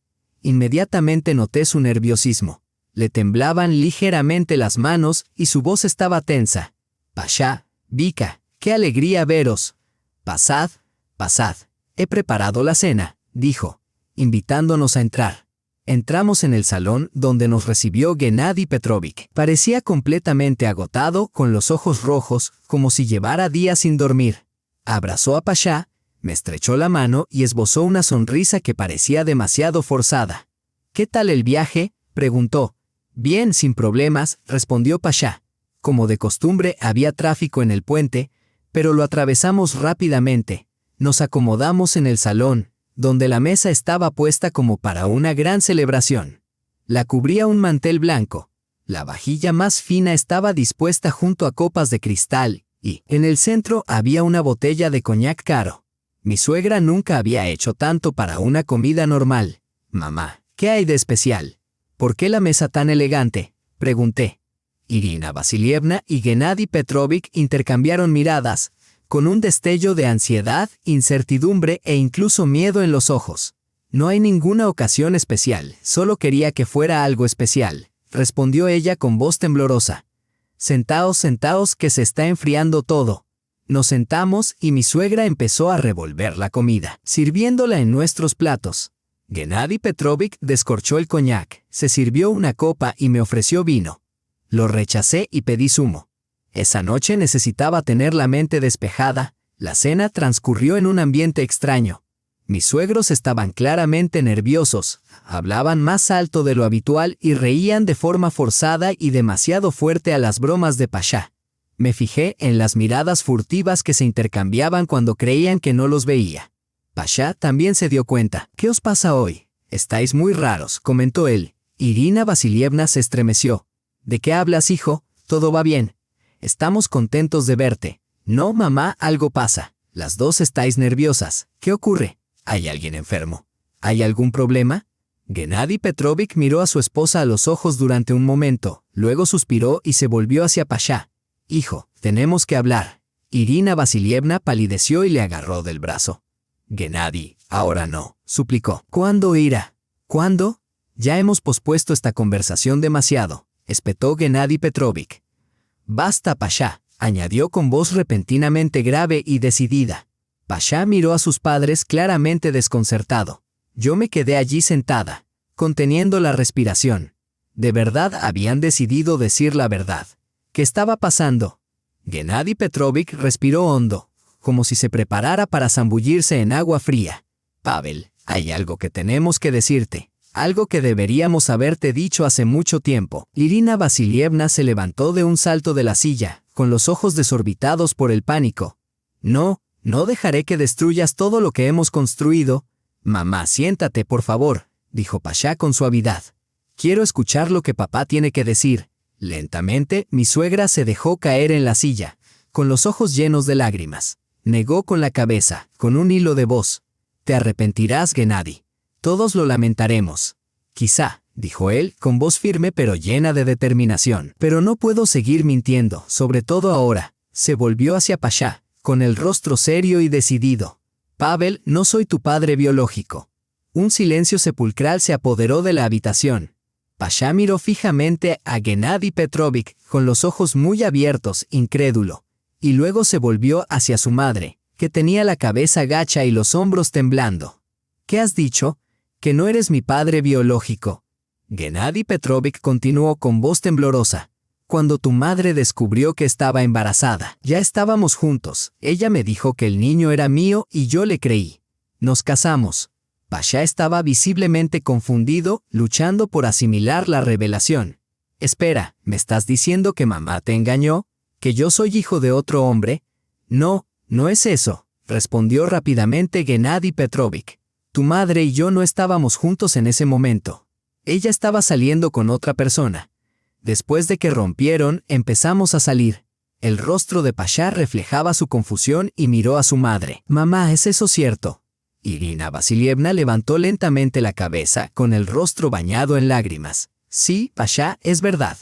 Inmediatamente noté su nerviosismo. Le temblaban ligeramente las manos y su voz estaba tensa. Pasha, Vika, qué alegría veros. Pasad, pasad. He preparado la cena, dijo, invitándonos a entrar. Entramos en el salón donde nos recibió Gennady Petrovich. Parecía completamente agotado, con los ojos rojos, como si llevara días sin dormir. Abrazó a Pasha, me estrechó la mano y esbozó una sonrisa que parecía demasiado forzada. ¿Qué tal el viaje?, preguntó. Bien, sin problemas, respondió Pasha. Como de costumbre, había tráfico en el puente, pero lo atravesamos rápidamente. Nos acomodamos en el salón, donde la mesa estaba puesta como para una gran celebración. La cubría un mantel blanco. La vajilla más fina estaba dispuesta junto a copas de cristal, y, en el centro, había una botella de coñac caro. Mi suegra nunca había hecho tanto para una comida normal. Mamá, ¿qué hay de especial? ¿Por qué la mesa tan elegante?, pregunté. Irina Vasilievna y Gennady Petrovich intercambiaron miradas, con un destello de ansiedad, incertidumbre e incluso miedo en los ojos. No hay ninguna ocasión especial, solo quería que fuera algo especial, respondió ella con voz temblorosa. Sentaos, sentaos, que se está enfriando todo. Nos sentamos y mi suegra empezó a revolver la comida, sirviéndola en nuestros platos. Gennady Petrovich descorchó el coñac, se sirvió una copa y me ofreció vino. Lo rechacé y pedí zumo. Esa noche necesitaba tener la mente despejada. La cena transcurrió en un ambiente extraño. Mis suegros estaban claramente nerviosos, hablaban más alto de lo habitual y reían de forma forzada y demasiado fuerte a las bromas de Pasha. Me fijé en las miradas furtivas que se intercambiaban cuando creían que no los veía. Pasha también se dio cuenta. ¿Qué os pasa hoy? Estáis muy raros, comentó él. Irina Vasilievna se estremeció. ¿De qué hablas, hijo? Todo va bien. Estamos contentos de verte. No, mamá, algo pasa. Las dos estáis nerviosas. ¿Qué ocurre? ¿Hay alguien enfermo? ¿Hay algún problema? Gennady Petrovich miró a su esposa a los ojos durante un momento, luego suspiró y se volvió hacia Pasha. Hijo, tenemos que hablar. Irina Vasilievna palideció y le agarró del brazo. Gennady, ahora no, suplicó. ¿Cuándo irá? ¿Cuándo? Ya hemos pospuesto esta conversación demasiado, espetó Gennady Petrovich. Basta, Pasha, añadió con voz repentinamente grave y decidida. Pasha miró a sus padres claramente desconcertado. Yo me quedé allí sentada, conteniendo la respiración. De verdad habían decidido decir la verdad. ¿Qué estaba pasando? Gennady Petrovich respiró hondo, como si se preparara para zambullirse en agua fría. Pavel, hay algo que tenemos que decirte, algo que deberíamos haberte dicho hace mucho tiempo. Irina Vasilievna se levantó de un salto de la silla, con los ojos desorbitados por el pánico. No dejaré que destruyas todo lo que hemos construido. Mamá, siéntate, por favor, dijo Pasha con suavidad. Quiero escuchar lo que papá tiene que decir. Lentamente, mi suegra se dejó caer en la silla, con los ojos llenos de lágrimas. Negó con la cabeza, con un hilo de voz. Te arrepentirás, Gennady. Todos lo lamentaremos. Quizá, dijo él, con voz firme pero llena de determinación. Pero no puedo seguir mintiendo, sobre todo ahora. Se volvió hacia Pasha, con el rostro serio y decidido. Pavel, no soy tu padre biológico. Un silencio sepulcral se apoderó de la habitación. Pasha miró fijamente a Gennady Petrovich, con los ojos muy abiertos, incrédulo, y luego se volvió hacia su madre, que tenía la cabeza gacha y los hombros temblando. ¿Qué has dicho? Que no eres mi padre biológico. Gennady Petrovich continuó con voz temblorosa. Cuando tu madre descubrió que estaba embarazada, ya estábamos juntos. Ella me dijo que el niño era mío y yo le creí. Nos casamos. Pasha estaba visiblemente confundido, luchando por asimilar la revelación. «Espera, ¿me estás diciendo que mamá te engañó? ¿Que yo soy hijo de otro hombre?» «No, no es eso», respondió rápidamente Gennady Petrovich. «Tu madre y yo no estábamos juntos en ese momento. Ella estaba saliendo con otra persona. Después de que rompieron, empezamos a salir». El rostro de Pasha reflejaba su confusión y miró a su madre. «Mamá, ¿es eso cierto?» Irina Vasilievna levantó lentamente la cabeza, con el rostro bañado en lágrimas. «Sí, Pasha, es verdad.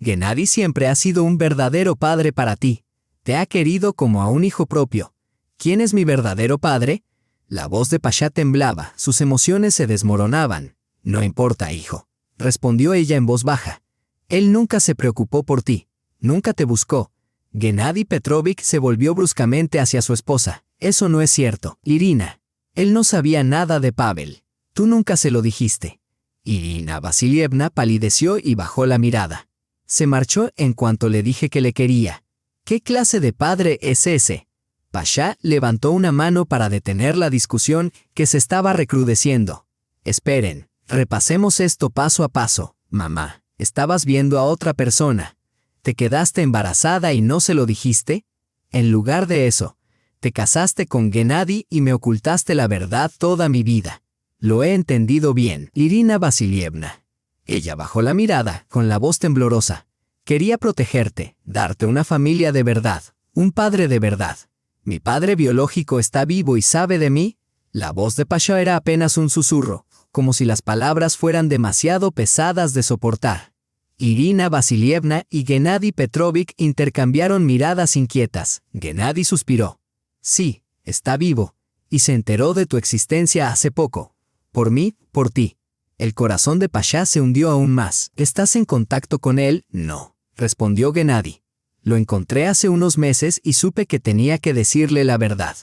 Gennady siempre ha sido un verdadero padre para ti. Te ha querido como a un hijo propio. ¿Quién es mi verdadero padre?» La voz de Pasha temblaba, sus emociones se desmoronaban. «No importa, hijo», respondió ella en voz baja. «Él nunca se preocupó por ti. Nunca te buscó». Gennady Petrovich se volvió bruscamente hacia su esposa. «Eso no es cierto, Irina. Él no sabía nada de Pavel. Tú nunca se lo dijiste». Irina Vasilievna palideció y bajó la mirada. Se marchó en cuanto le dije que le quería. ¿Qué clase de padre es ese? Pasha levantó una mano para detener la discusión que se estaba recrudeciendo. «Esperen, repasemos esto paso a paso. Mamá, estabas viendo a otra persona. ¿Te quedaste embarazada y no se lo dijiste? En lugar de eso, te casaste con Gennady y me ocultaste la verdad toda mi vida. Lo he entendido bien, Irina Vasilievna». Ella bajó la mirada, con la voz temblorosa. «Quería protegerte, darte una familia de verdad, un padre de verdad. ¿Mi padre biológico está vivo y sabe de mí?» La voz de Pasha era apenas un susurro, como si las palabras fueran demasiado pesadas de soportar. Irina Vasilievna y Gennady Petrovich intercambiaron miradas inquietas. Gennady suspiró. «Sí, está vivo, y se enteró de tu existencia hace poco. Por mí, por ti». El corazón de Pasha se hundió aún más. «¿Estás en contacto con él?» «No», respondió Gennady. «Lo encontré hace unos meses y supe que tenía que decirle la verdad».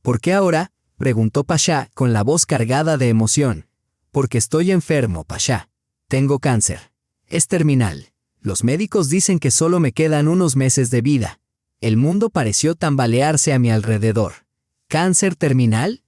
«¿Por qué ahora?», preguntó Pasha con la voz cargada de emoción. «Porque estoy enfermo, Pasha. Tengo cáncer. Es terminal. Los médicos dicen que solo me quedan unos meses de vida». El mundo pareció tambalearse a mi alrededor. ¿Cáncer terminal?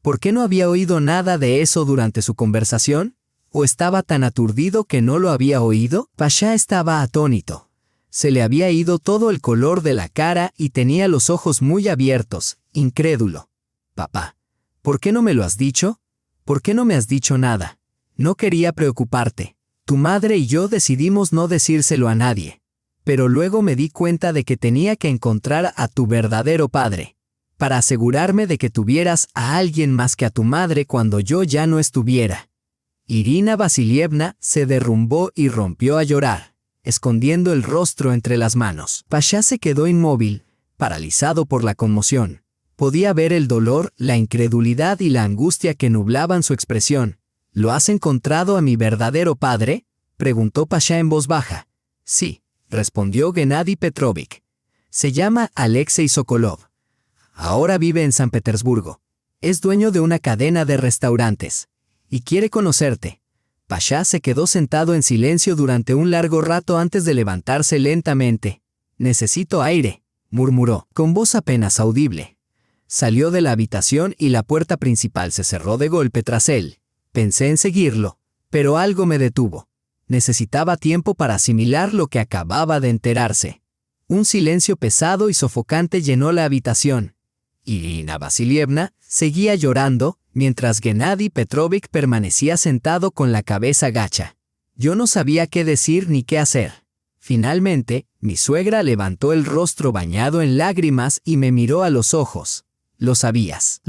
¿Por qué no había oído nada de eso durante su conversación? ¿O estaba tan aturdido que no lo había oído? Pasha estaba atónito. Se le había ido todo el color de la cara y tenía los ojos muy abiertos, incrédulo. «Papá, ¿por qué no me lo has dicho? ¿Por qué no me has dicho nada? No quería preocuparte. Tu madre y yo decidimos no decírselo a nadie. Pero luego me di cuenta de que tenía que encontrar a tu verdadero padre, para asegurarme de que tuvieras a alguien más que a tu madre cuando yo ya no estuviera». Irina Vasilievna se derrumbó y rompió a llorar, escondiendo el rostro entre las manos. Pasha se quedó inmóvil, paralizado por la conmoción. Podía ver el dolor, la incredulidad y la angustia que nublaban su expresión. «¿Lo has encontrado a mi verdadero padre?», preguntó Pasha en voz baja. «Sí», respondió Gennady Petrovich. «Se llama Alexei Sokolov. Ahora vive en San Petersburgo. Es dueño de una cadena de restaurantes. Y quiere conocerte». Pasha se quedó sentado en silencio durante un largo rato antes de levantarse lentamente. «Necesito aire», murmuró, con voz apenas audible. Salió de la habitación y la puerta principal se cerró de golpe tras él. Pensé en seguirlo, pero algo me detuvo. Necesitaba tiempo para asimilar lo que acababa de enterarse. Un silencio pesado y sofocante llenó la habitación. Irina Vasilievna seguía llorando, mientras Gennady Petrovich permanecía sentado con la cabeza gacha. Yo no sabía qué decir ni qué hacer. Finalmente, mi suegra levantó el rostro bañado en lágrimas y me miró a los ojos. «Lo sabías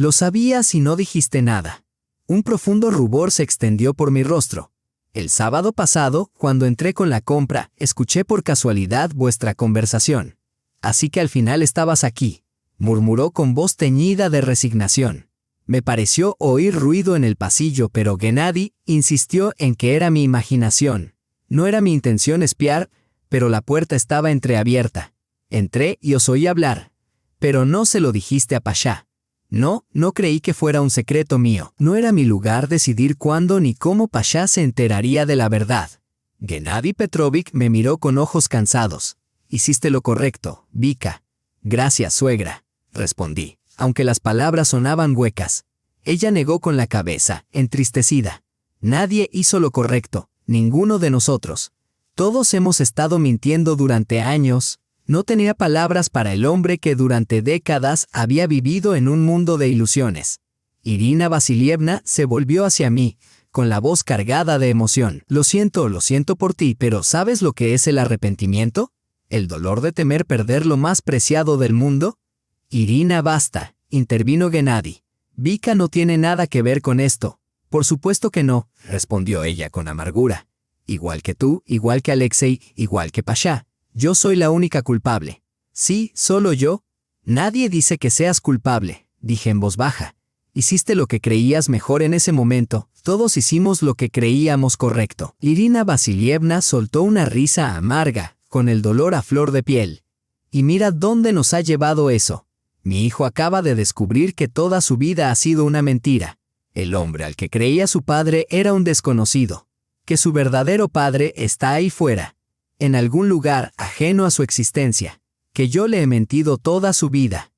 y no dijiste nada». Un profundo rubor se extendió por mi rostro. «El sábado pasado, cuando entré con la compra, escuché por casualidad vuestra conversación. Así que al final estabas aquí», murmuró con voz teñida de resignación. Me pareció oír ruido en el pasillo, pero Gennady insistió en que era mi imaginación. No era mi intención espiar, pero la puerta estaba entreabierta. Entré y os oí hablar. Pero no se lo dijiste a Pasha. No creí que fuera un secreto mío. No era mi lugar decidir cuándo ni cómo Pasha se enteraría de la verdad. Gennady Petrovich me miró con ojos cansados. «Hiciste lo correcto, Vika». «Gracias, suegra», respondí, aunque las palabras sonaban huecas. Ella negó con la cabeza, entristecida. Nadie hizo lo correcto, ninguno de nosotros. Todos hemos estado mintiendo durante años. No tenía palabras para el hombre que durante décadas había vivido en un mundo de ilusiones. Irina Vasilievna se volvió hacia mí, con la voz cargada de emoción. Lo siento por ti, pero ¿sabes lo que es el arrepentimiento? ¿El dolor de temer perder lo más preciado del mundo? Irina, basta, intervino Gennady. Vika no tiene nada que ver con esto. Por supuesto que no, respondió ella con amargura. Igual que tú, igual que Alexei, igual que Pasha. Yo soy la única culpable. Sí, solo yo. Nadie dice que seas culpable, dije en voz baja. Hiciste lo que creías mejor en ese momento. Todos hicimos lo que creíamos correcto. Irina Vasilievna soltó una risa amarga, con el dolor a flor de piel. Y mira dónde nos ha llevado eso. Mi hijo acaba de descubrir que toda su vida ha sido una mentira. El hombre al que creía su padre era un desconocido. Que su verdadero padre está ahí fuera, en algún lugar ajeno a su existencia. Que yo le he mentido toda su vida.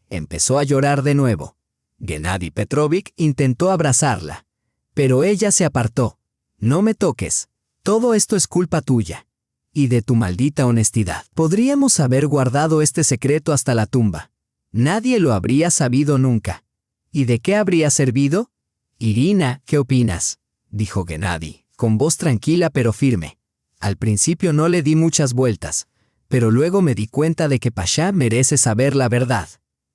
Empezó a llorar de nuevo. Gennady Petrovich intentó abrazarla. Pero ella se apartó. No me toques. Todo esto es culpa tuya. Y de tu maldita honestidad. Podríamos haber guardado este secreto hasta la tumba. Nadie lo habría sabido nunca. ¿Y de qué habría servido? Irina, ¿qué opinas? Dijo Gennady, con voz tranquila pero firme. Al principio no le di muchas vueltas, pero luego me di cuenta de que Pasha merece saber la verdad.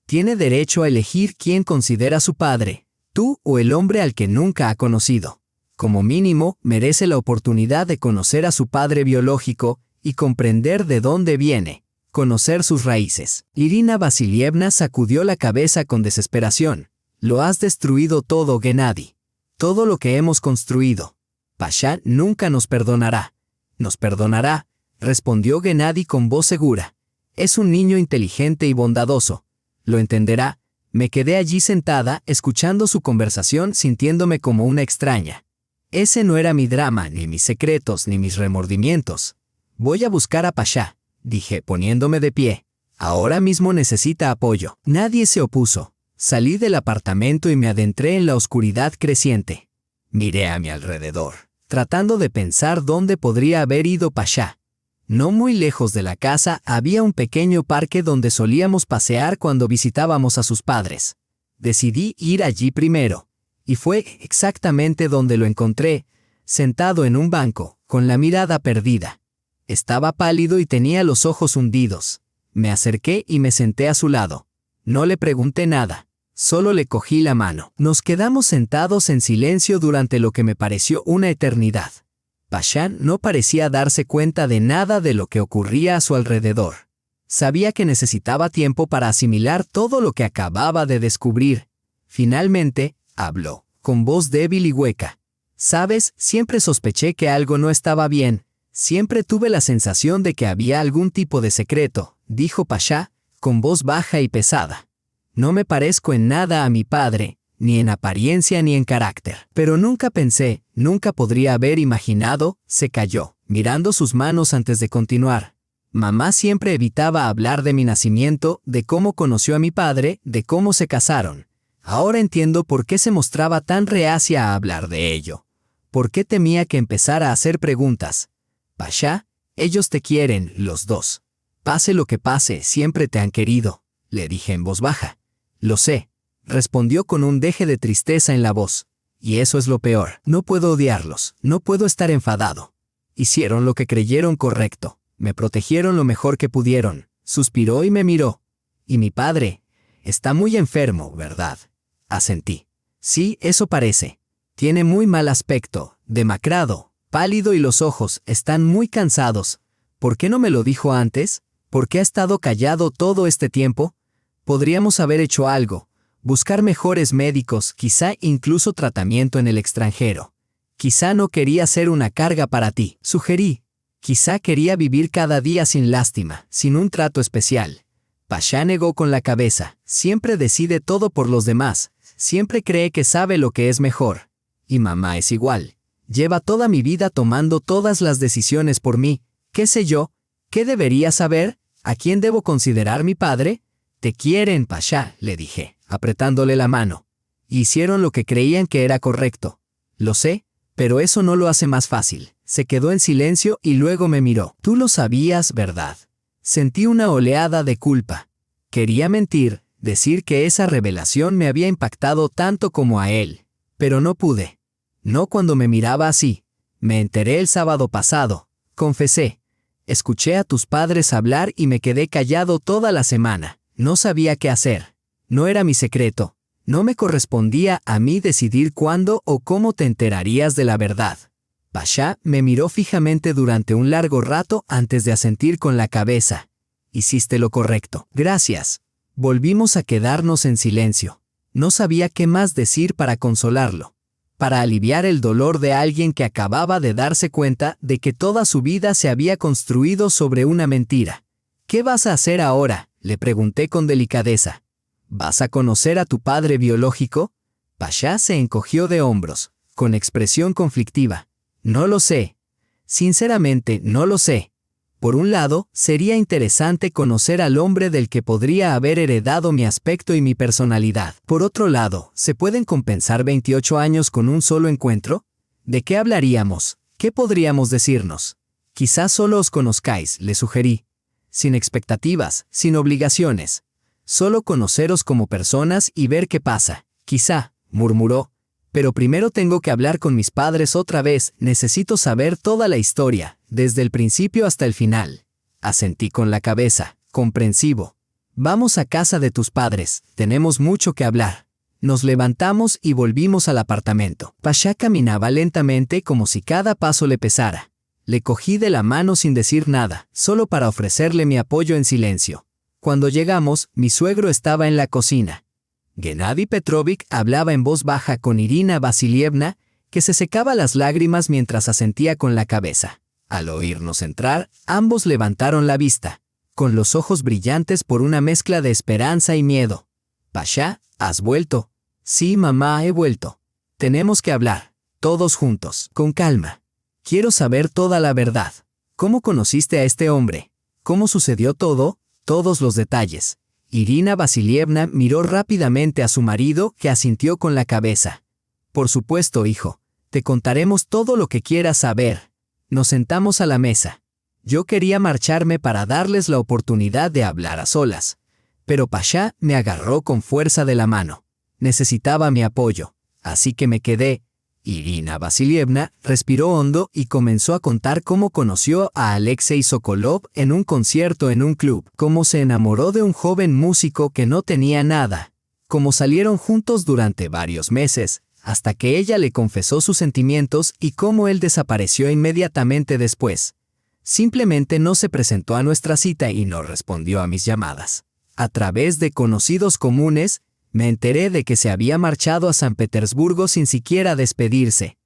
Tiene derecho a elegir quién considera su padre, tú o el hombre al que nunca ha conocido. Como mínimo, merece la oportunidad de conocer a su padre biológico y comprender de dónde viene, conocer sus raíces. Irina Vasilievna sacudió la cabeza con desesperación. Lo has destruido todo, Gennady. Todo lo que hemos construido. Pasha nunca nos perdonará. Nos perdonará, respondió Gennady con voz segura. Es un niño inteligente y bondadoso. Lo entenderá. Me quedé allí sentada, escuchando su conversación, sintiéndome como una extraña. Ese no era mi drama, ni mis secretos, ni mis remordimientos. Voy a buscar a Pasha, dije, poniéndome de pie. Ahora mismo necesita apoyo. Nadie se opuso. Salí del apartamento y me adentré en la oscuridad creciente. Miré a mi alrededor, tratando de pensar dónde podría haber ido Pasha. No muy lejos de la casa había un pequeño parque donde solíamos pasear cuando visitábamos a sus padres. Decidí ir allí primero, y fue exactamente donde lo encontré, sentado en un banco, con la mirada perdida. Estaba pálido y tenía los ojos hundidos. Me acerqué y me senté a su lado. No le pregunté nada. Solo le cogí la mano. Nos quedamos sentados en silencio durante lo que me pareció una eternidad. Pasha no parecía darse cuenta de nada de lo que ocurría a su alrededor. Sabía que necesitaba tiempo para asimilar todo lo que acababa de descubrir. Finalmente, habló, con voz débil y hueca. «Sabes, siempre sospeché que algo no estaba bien. Siempre tuve la sensación de que había algún tipo de secreto», dijo Pasha, con voz baja y pesada. «No me parezco en nada a mi padre, ni en apariencia ni en carácter. Pero nunca pensé, nunca podría haber imaginado», se calló, mirando sus manos antes de continuar. «Mamá siempre evitaba hablar de mi nacimiento, de cómo conoció a mi padre, de cómo se casaron. Ahora entiendo por qué se mostraba tan reacia a hablar de ello. ¿Por qué temía que empezara a hacer preguntas? Pasha, ellos te quieren, los dos. Pase lo que pase, siempre te han querido», le dije en voz baja. «Lo sé», respondió con un deje de tristeza en la voz. «Y eso es lo peor. No puedo odiarlos, no puedo estar enfadado. Hicieron lo que creyeron correcto, me protegieron lo mejor que pudieron», suspiró y me miró. «Y mi padre está muy enfermo, ¿verdad?», asentí. «Sí, eso parece. Tiene muy mal aspecto, demacrado, pálido y los ojos están muy cansados. ¿Por qué no me lo dijo antes? ¿Por qué ha estado callado todo este tiempo? Podríamos haber hecho algo, buscar mejores médicos, quizá incluso tratamiento en el extranjero. Quizá no quería ser una carga para ti», sugerí. «Quizá quería vivir cada día sin lástima, sin un trato especial». Pasha negó con la cabeza. «Siempre decide todo por los demás, siempre cree que sabe lo que es mejor. Y mamá es igual. Lleva toda mi vida tomando todas las decisiones por mí. ¿Qué sé yo? ¿Qué debería saber? ¿A quién debo considerar mi padre?» «Te quieren, Pasha», le dije, apretándole la mano. Hicieron lo que creían que era correcto. Lo sé, pero eso no lo hace más fácil. Se quedó en silencio y luego me miró. Tú lo sabías, ¿verdad? Sentí una oleada de culpa. Quería mentir, decir que esa revelación me había impactado tanto como a él. Pero no pude. No cuando me miraba así. Me enteré el sábado pasado, confesé. Escuché a tus padres hablar y me quedé callado toda la semana. No sabía qué hacer. No era mi secreto. No me correspondía a mí decidir cuándo o cómo te enterarías de la verdad. Pasha me miró fijamente durante un largo rato antes de asentir con la cabeza. Hiciste lo correcto. Gracias. Volvimos a quedarnos en silencio. No sabía qué más decir para consolarlo. Para aliviar el dolor de alguien que acababa de darse cuenta de que toda su vida se había construido sobre una mentira. ¿Qué vas a hacer ahora?, le pregunté con delicadeza. ¿Vas a conocer a tu padre biológico? Pasha se encogió de hombros, con expresión conflictiva. No lo sé. Sinceramente, no lo sé. Por un lado, sería interesante conocer al hombre del que podría haber heredado mi aspecto y mi personalidad. Por otro lado, ¿se pueden compensar 28 años con un solo encuentro? ¿De qué hablaríamos? ¿Qué podríamos decirnos? Quizás solo os conozcáis, le sugerí. Sin expectativas, sin obligaciones. Solo conoceros como personas y ver qué pasa. Quizá, murmuró. Pero primero tengo que hablar con mis padres otra vez, necesito saber toda la historia, desde el principio hasta el final. Asentí con la cabeza, comprensivo. Vamos a casa de tus padres, tenemos mucho que hablar. Nos levantamos y volvimos al apartamento. Pasha caminaba lentamente como si cada paso le pesara. Le cogí de la mano sin decir nada, solo para ofrecerle mi apoyo en silencio. Cuando llegamos, mi suegro estaba en la cocina. Gennady Petrovich hablaba en voz baja con Irina Vasilievna, que se secaba las lágrimas mientras asentía con la cabeza. Al oírnos entrar, ambos levantaron la vista, con los ojos brillantes por una mezcla de esperanza y miedo. «Pasha, ¿has vuelto?» «Sí, mamá, he vuelto. Tenemos que hablar, todos juntos, con calma. Quiero saber toda la verdad. ¿Cómo conociste a este hombre? ¿Cómo sucedió todo? Todos los detalles». Irina Vasilievna miró rápidamente a su marido, que asintió con la cabeza. «Por supuesto, hijo. Te contaremos todo lo que quieras saber». Nos sentamos a la mesa. Yo quería marcharme para darles la oportunidad de hablar a solas. Pero Pasha me agarró con fuerza de la mano. Necesitaba mi apoyo, así que me quedé. Irina Vasilievna respiró hondo y comenzó a contar cómo conoció a Alexei Sokolov en un concierto en un club, cómo se enamoró de un joven músico que no tenía nada, cómo salieron juntos durante varios meses, hasta que ella le confesó sus sentimientos y cómo él desapareció inmediatamente después. Simplemente no se presentó a nuestra cita y no respondió a mis llamadas. A través de conocidos comunes, me enteré de que se había marchado a San Petersburgo sin siquiera despedirse.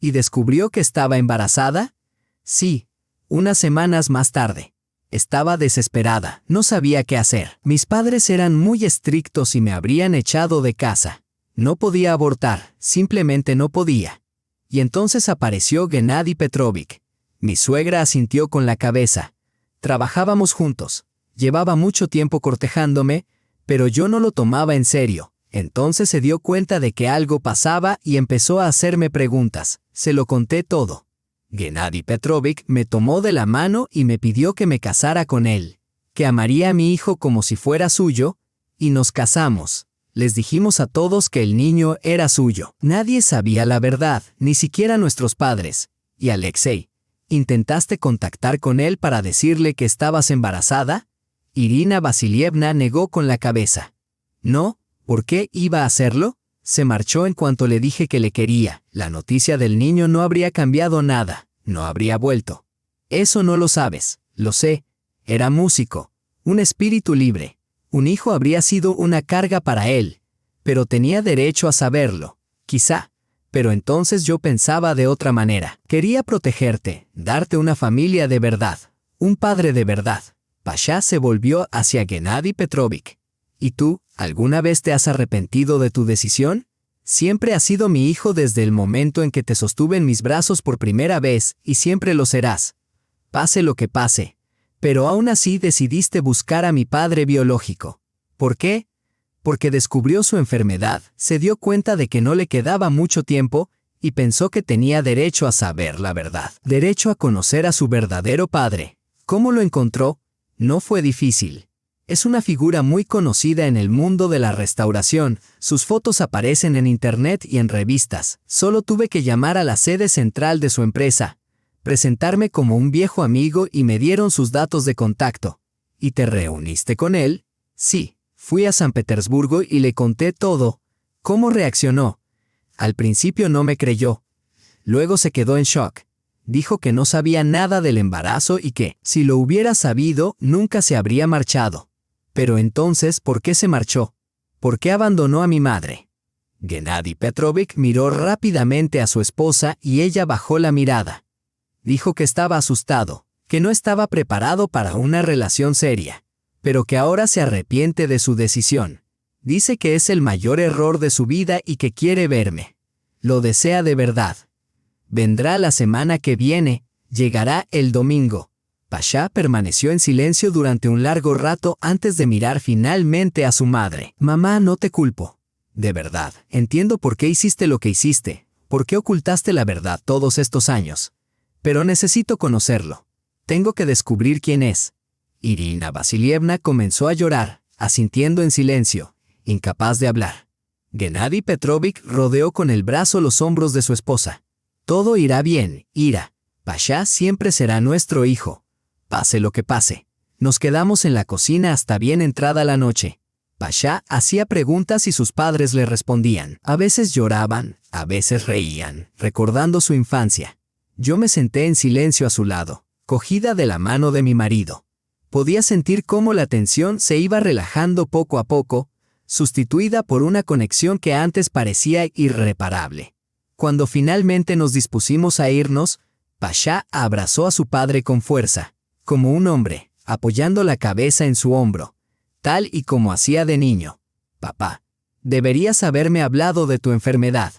¿Y descubrió que estaba embarazada? Sí, unas semanas más tarde. Estaba desesperada, no sabía qué hacer. Mis padres eran muy estrictos y me habrían echado de casa. No podía abortar, simplemente no podía. Y entonces apareció Gennady Petrovich. Mi suegra asintió con la cabeza. Trabajábamos juntos. Llevaba mucho tiempo cortejándome, pero yo no lo tomaba en serio. Entonces se dio cuenta de que algo pasaba y empezó a hacerme preguntas. Se lo conté todo. Gennady Petrovich me tomó de la mano y me pidió que me casara con él, que amaría a mi hijo como si fuera suyo, y nos casamos. Les dijimos a todos que el niño era suyo. Nadie sabía la verdad, ni siquiera nuestros padres. ¿Y Alexei? ¿Intentaste contactar con él para decirle que estabas embarazada? Irina Vasilievna negó con la cabeza. No, ¿por qué iba a hacerlo? Se marchó en cuanto le dije que le quería. La noticia del niño no habría cambiado nada, no habría vuelto. Eso no lo sabes, lo sé. Era músico, un espíritu libre. Un hijo habría sido una carga para él, pero tenía derecho a saberlo, quizá. Pero entonces yo pensaba de otra manera. Quería protegerte, darte una familia de verdad, un padre de verdad. Pasha se volvió hacia Gennady Petrovich. ¿Y tú, alguna vez te has arrepentido de tu decisión? Siempre has sido mi hijo desde el momento en que te sostuve en mis brazos por primera vez, y siempre lo serás. Pase lo que pase. Pero aún así decidiste buscar a mi padre biológico. ¿Por qué? Porque descubrió su enfermedad, se dio cuenta de que no le quedaba mucho tiempo y pensó que tenía derecho a saber la verdad, derecho a conocer a su verdadero padre. ¿Cómo lo encontró? No fue difícil. Es una figura muy conocida en el mundo de la restauración, sus fotos aparecen en internet y en revistas. Solo tuve que llamar a la sede central de su empresa, presentarme como un viejo amigo y me dieron sus datos de contacto. ¿Y te reuniste con él? Sí, fui a San Petersburgo y le conté todo. ¿Cómo reaccionó? Al principio no me creyó. Luego se quedó en shock. Dijo que no sabía nada del embarazo y que, si lo hubiera sabido, nunca se habría marchado. Pero entonces, ¿por qué se marchó? ¿Por qué abandonó a mi madre? Gennady Petrovich miró rápidamente a su esposa y ella bajó la mirada. Dijo que estaba asustado, que no estaba preparado para una relación seria, pero que ahora se arrepiente de su decisión. Dice que es el mayor error de su vida y que quiere verme. Lo desea de verdad. Vendrá la semana que viene, llegará el domingo. Pasha permaneció en silencio durante un largo rato antes de mirar finalmente a su madre. Mamá, no te culpo. De verdad, entiendo por qué hiciste lo que hiciste, por qué ocultaste la verdad todos estos años. Pero necesito conocerlo. Tengo que descubrir quién es. Irina Vasilievna comenzó a llorar, asintiendo en silencio, incapaz de hablar. Gennady Petrovich rodeó con el brazo los hombros de su esposa. Todo irá bien, Ira. Pasha siempre será nuestro hijo. Pase lo que pase. Nos quedamos en la cocina hasta bien entrada la noche. Pasha hacía preguntas y sus padres le respondían. A veces lloraban, a veces reían, recordando su infancia. Yo me senté en silencio a su lado, cogida de la mano de mi marido. Podía sentir cómo la tensión se iba relajando poco a poco, sustituida por una conexión que antes parecía irreparable. Cuando finalmente nos dispusimos a irnos, Pasha abrazó a su padre con fuerza, como un hombre, apoyando la cabeza en su hombro, tal y como hacía de niño. Papá, deberías haberme hablado de tu enfermedad.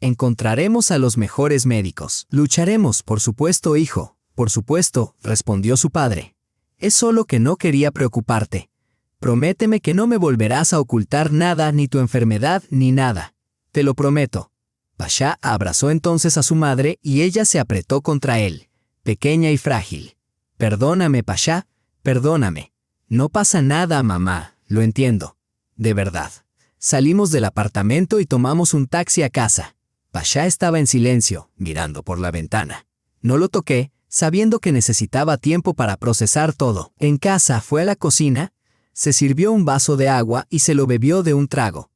Encontraremos a los mejores médicos. Lucharemos, por supuesto, hijo. Por supuesto, respondió su padre. Es solo que no quería preocuparte. Prométeme que no me volverás a ocultar nada, ni tu enfermedad, ni nada. Te lo prometo. Pasha abrazó entonces a su madre y ella se apretó contra él, pequeña y frágil. Perdóname, Pasha, perdóname. No pasa nada, mamá, lo entiendo. De verdad. Salimos del apartamento y tomamos un taxi a casa. Pasha estaba en silencio, mirando por la ventana. No lo toqué, sabiendo que necesitaba tiempo para procesar todo. En casa fue a la cocina, se sirvió un vaso de agua y se lo bebió de un trago.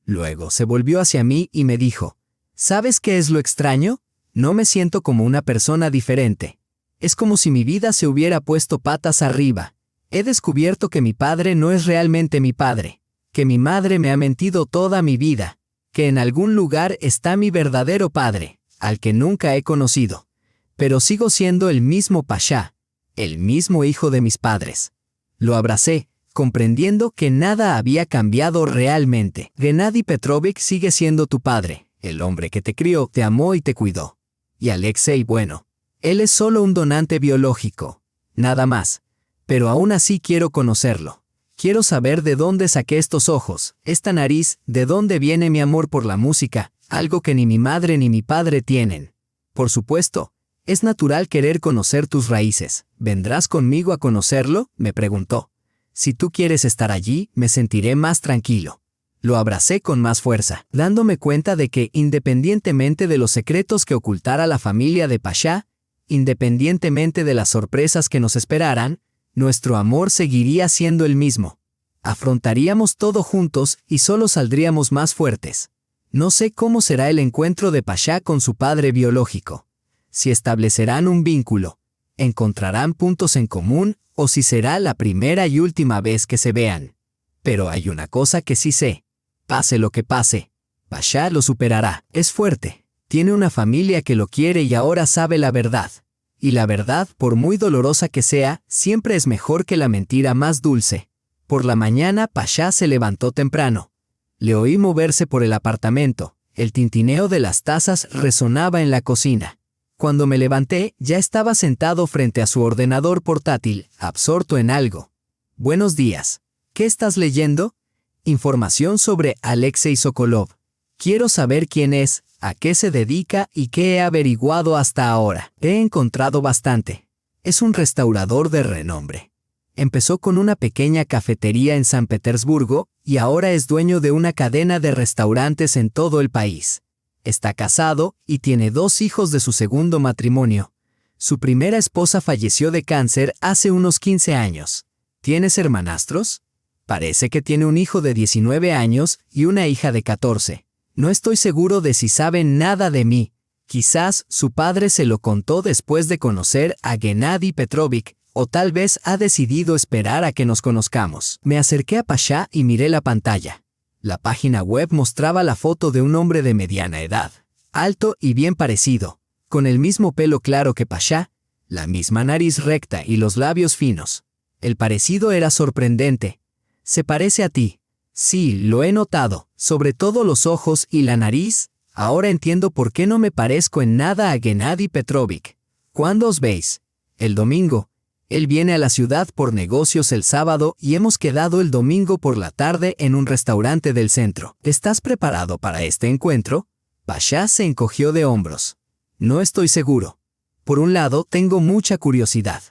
Luego se volvió hacia mí y me dijo, ¿sabes qué es lo extraño? No me siento como una persona diferente. Es como si mi vida se hubiera puesto patas arriba. He descubierto que mi padre no es realmente mi padre, que mi madre me ha mentido toda mi vida, que en algún lugar está mi verdadero padre, al que nunca he conocido. Pero sigo siendo el mismo Pasha, el mismo hijo de mis padres. Lo abracé, comprendiendo que nada había cambiado realmente. Gennady Petrovich sigue siendo tu padre, el hombre que te crió, te amó y te cuidó. Y Alexei, bueno, él es solo un donante biológico, nada más. Pero aún así quiero conocerlo. Quiero saber de dónde saqué estos ojos, esta nariz, de dónde viene mi amor por la música, algo que ni mi madre ni mi padre tienen. Por supuesto, es natural querer conocer tus raíces. ¿Vendrás conmigo a conocerlo?, me preguntó. Si tú quieres estar allí, me sentiré más tranquilo. Lo abracé con más fuerza, dándome cuenta de que, independientemente de los secretos que ocultara la familia de Pasha, independientemente de las sorpresas que nos esperaran, nuestro amor seguiría siendo el mismo. Afrontaríamos todo juntos y solo saldríamos más fuertes. No sé cómo será el encuentro de Pasha con su padre biológico. Si establecerán un vínculo, encontrarán puntos en común o si será la primera y última vez que se vean. Pero hay una cosa que sí sé. Pase lo que pase, Pasha lo superará. Es fuerte. Tiene una familia que lo quiere y ahora sabe la verdad. Y la verdad, por muy dolorosa que sea, siempre es mejor que la mentira más dulce. Por la mañana, Pasha se levantó temprano. Le oí moverse por el apartamento. El tintineo de las tazas resonaba en la cocina. Cuando me levanté, ya estaba sentado frente a su ordenador portátil, absorto en algo. Buenos días. ¿Qué estás leyendo? Información sobre Alexei Sokolov. Quiero saber quién es, a qué se dedica y qué he averiguado hasta ahora. He encontrado bastante. Es un restaurador de renombre. Empezó con una pequeña cafetería en San Petersburgo y ahora es dueño de una cadena de restaurantes en todo el país. Está casado y tiene 2 hijos de su segundo matrimonio. Su primera esposa falleció de cáncer hace unos 15 años. ¿Tienes hermanastros? Parece que tiene un hijo de 19 años y una hija de 14. No estoy seguro de si saben nada de mí. Quizás su padre se lo contó después de conocer a Gennady Petrovich, o tal vez ha decidido esperar a que nos conozcamos. Me acerqué a Pasha y miré la pantalla. La página web mostraba la foto de un hombre de mediana edad, alto y bien parecido, con el mismo pelo claro que Pasha, la misma nariz recta y los labios finos. El parecido era sorprendente. Se parece a ti. Sí, lo he notado, sobre todo los ojos y la nariz. Ahora entiendo por qué no me parezco en nada a Gennady Petrovich. ¿Cuándo os veis? El domingo. Él viene a la ciudad por negocios el sábado y hemos quedado el domingo por la tarde en un restaurante del centro. ¿Estás preparado para este encuentro? Pasha se encogió de hombros. No estoy seguro. Por un lado, tengo mucha curiosidad.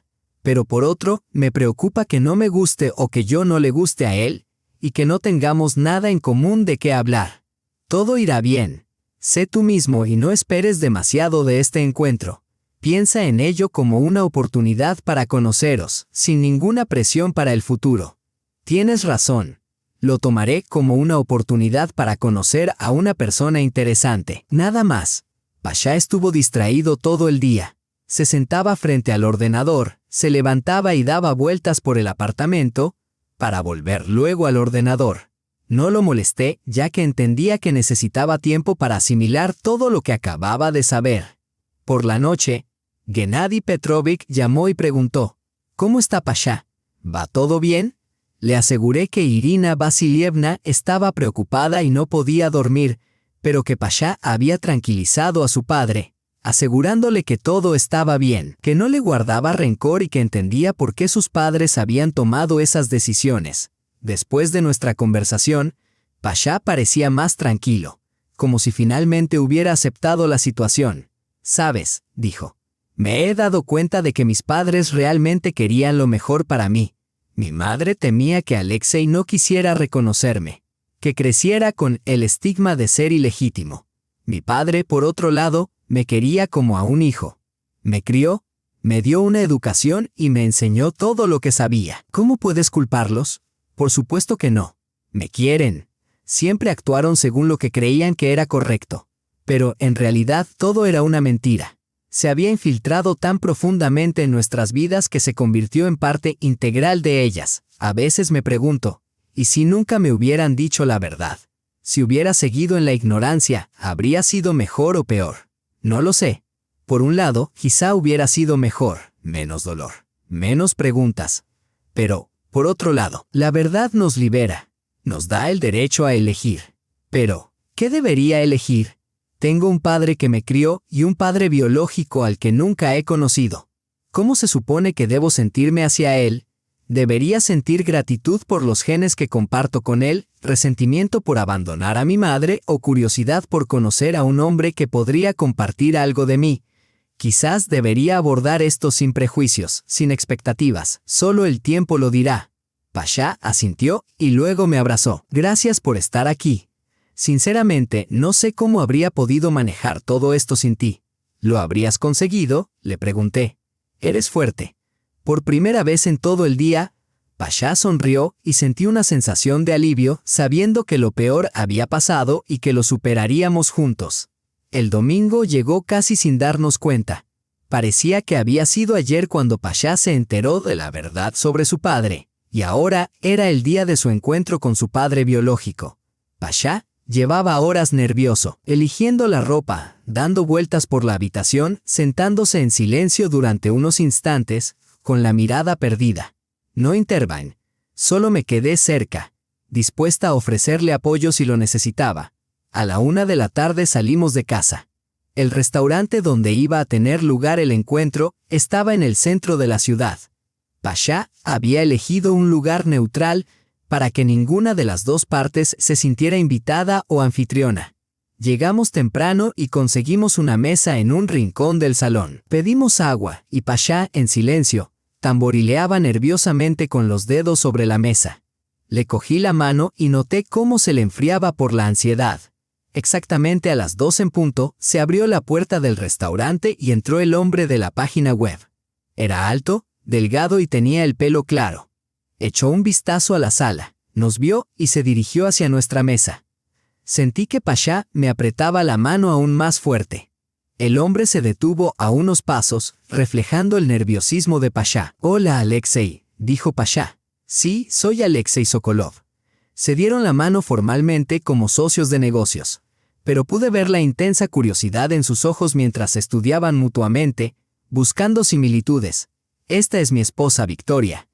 Pero por otro, me preocupa que no me guste o que yo no le guste a él, y que no tengamos nada en común de qué hablar. Todo irá bien. Sé tú mismo y no esperes demasiado de este encuentro. Piensa en ello como una oportunidad para conoceros, sin ninguna presión para el futuro. Tienes razón. Lo tomaré como una oportunidad para conocer a una persona interesante. Nada más. Pasha estuvo distraído todo el día. Se sentaba frente al ordenador, se levantaba y daba vueltas por el apartamento, para volver luego al ordenador. No lo molesté, ya que entendía que necesitaba tiempo para asimilar todo lo que acababa de saber. Por la noche, Gennady Petrovich llamó y preguntó, ¿cómo está Pasha? ¿Va todo bien? Le aseguré que Irina Vasilievna estaba preocupada y no podía dormir, pero que Pasha había tranquilizado a su padre, asegurándole que todo estaba bien, que no le guardaba rencor y que entendía por qué sus padres habían tomado esas decisiones. Después de nuestra conversación, Pasha parecía más tranquilo, como si finalmente hubiera aceptado la situación. «Sabes», dijo, «me he dado cuenta de que mis padres realmente querían lo mejor para mí. Mi madre temía que Alexei no quisiera reconocerme, que creciera con el estigma de ser ilegítimo. Mi padre, por otro lado, me quería como a un hijo. Me crió, me dio una educación y me enseñó todo lo que sabía. ¿Cómo puedes culparlos? Por supuesto que no. Me quieren. Siempre actuaron según lo que creían que era correcto. Pero, en realidad, todo era una mentira. Se había infiltrado tan profundamente en nuestras vidas que se convirtió en parte integral de ellas. A veces me pregunto, ¿y si nunca me hubieran dicho la verdad? Si hubiera seguido en la ignorancia, ¿habría sido mejor o peor? No lo sé. Por un lado, quizá hubiera sido mejor, menos dolor, menos preguntas. Pero, por otro lado, la verdad nos libera, nos da el derecho a elegir. Pero, ¿qué debería elegir? Tengo un padre que me crió y un padre biológico al que nunca he conocido. ¿Cómo se supone que debo sentirme hacia él? ¿Debería sentir gratitud por los genes que comparto con él, resentimiento por abandonar a mi madre o curiosidad por conocer a un hombre que podría compartir algo de mí? Quizás debería abordar esto sin prejuicios, sin expectativas, solo el tiempo lo dirá. Pasha asintió y luego me abrazó. Gracias por estar aquí. Sinceramente, no sé cómo habría podido manejar todo esto sin ti. ¿Lo habrías conseguido?, le pregunté. Eres fuerte. Por primera vez en todo el día, Pasha sonrió y sentí una sensación de alivio sabiendo que lo peor había pasado y que lo superaríamos juntos. El domingo llegó casi sin darnos cuenta. Parecía que había sido ayer cuando Pasha se enteró de la verdad sobre su padre, y ahora era el día de su encuentro con su padre biológico. Pasha llevaba horas nervioso, eligiendo la ropa, dando vueltas por la habitación, sentándose en silencio durante unos instantes, con la mirada perdida. No intervine. Solo me quedé cerca, dispuesta a ofrecerle apoyo si lo necesitaba. A la 1 de la tarde salimos de casa. El restaurante donde iba a tener lugar el encuentro estaba en el centro de la ciudad. Pasha había elegido un lugar neutral, para que ninguna de las dos partes se sintiera invitada o anfitriona. Llegamos temprano y conseguimos una mesa en un rincón del salón. Pedimos agua y Pashá, en silencio, tamborileaba nerviosamente con los dedos sobre la mesa. Le cogí la mano y noté cómo se le enfriaba por la ansiedad. Exactamente a las 2 en punto, se abrió la puerta del restaurante y entró el hombre de la página web. Era alto, delgado y tenía el pelo claro. Echó un vistazo a la sala, nos vio y se dirigió hacia nuestra mesa. Sentí que Pashá me apretaba la mano aún más fuerte. El hombre se detuvo a unos pasos, reflejando el nerviosismo de Pashá. «Hola, Alexei», dijo Pashá. «Sí, soy Alexei Sokolov». Se dieron la mano formalmente como socios de negocios, pero pude ver la intensa curiosidad en sus ojos mientras estudiaban mutuamente, buscando similitudes. «Esta es mi esposa Victoria.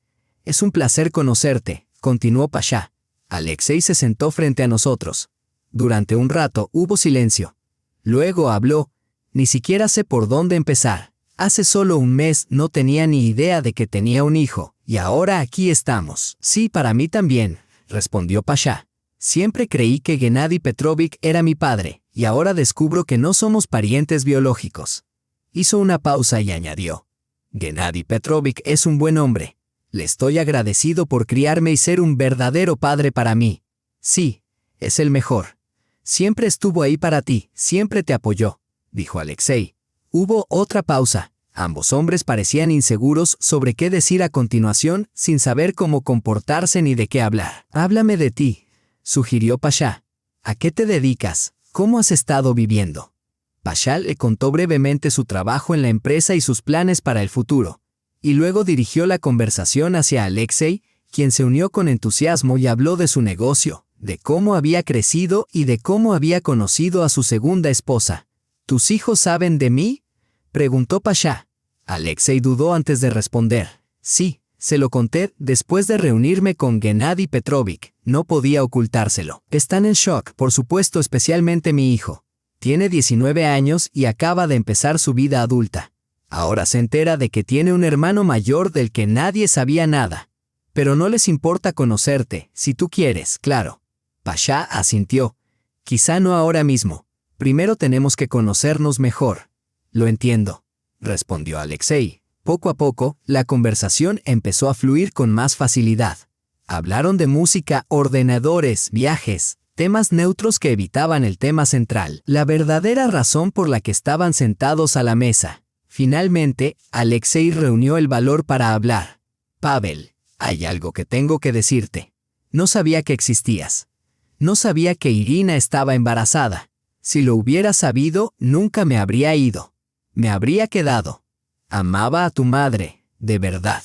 Es un placer conocerte», continuó Pashá. Alexei se sentó frente a nosotros. Durante un rato hubo silencio. Luego habló. «Ni siquiera sé por dónde empezar. Hace solo un mes no tenía ni idea de que tenía un hijo, y ahora aquí estamos». «Sí, para mí también», respondió Pashá. «Siempre creí que Gennady Petrovich era mi padre, y ahora descubro que no somos parientes biológicos». Hizo una pausa y añadió. «Gennady Petrovich es un buen hombre. Le estoy agradecido por criarme y ser un verdadero padre para mí. Sí, es el mejor. Siempre estuvo ahí para ti, siempre te apoyó», dijo Alexei. Hubo otra pausa. Ambos hombres parecían inseguros sobre qué decir a continuación, sin saber cómo comportarse ni de qué hablar. «Háblame de ti», sugirió Pashá. «¿A qué te dedicas? ¿Cómo has estado viviendo?» Pashá le contó brevemente su trabajo en la empresa y sus planes para el futuro, y luego dirigió la conversación hacia Alexei, quien se unió con entusiasmo y habló de su negocio, de cómo había crecido y de cómo había conocido a su segunda esposa. «¿Tus hijos saben de mí?», preguntó Pashá. Alexei dudó antes de responder. «Sí, se lo conté después de reunirme con Gennady Petrovich. No podía ocultárselo. Están en shock, por supuesto, especialmente mi hijo. Tiene 19 años y acaba de empezar su vida adulta. Ahora se entera de que tiene un hermano mayor del que nadie sabía nada. Pero no les importa conocerte, si tú quieres, claro». Pashá asintió. «Quizá no ahora mismo. Primero tenemos que conocernos mejor». «Lo entiendo», respondió Alexei. Poco a poco, la conversación empezó a fluir con más facilidad. Hablaron de música, ordenadores, viajes, temas neutros que evitaban el tema central, la verdadera razón por la que estaban sentados a la mesa. Finalmente, Alexei reunió el valor para hablar. «Pavel, hay algo que tengo que decirte. No sabía que existías. No sabía que Irina estaba embarazada. Si lo hubiera sabido, nunca me habría ido. Me habría quedado. Amaba a tu madre, de verdad.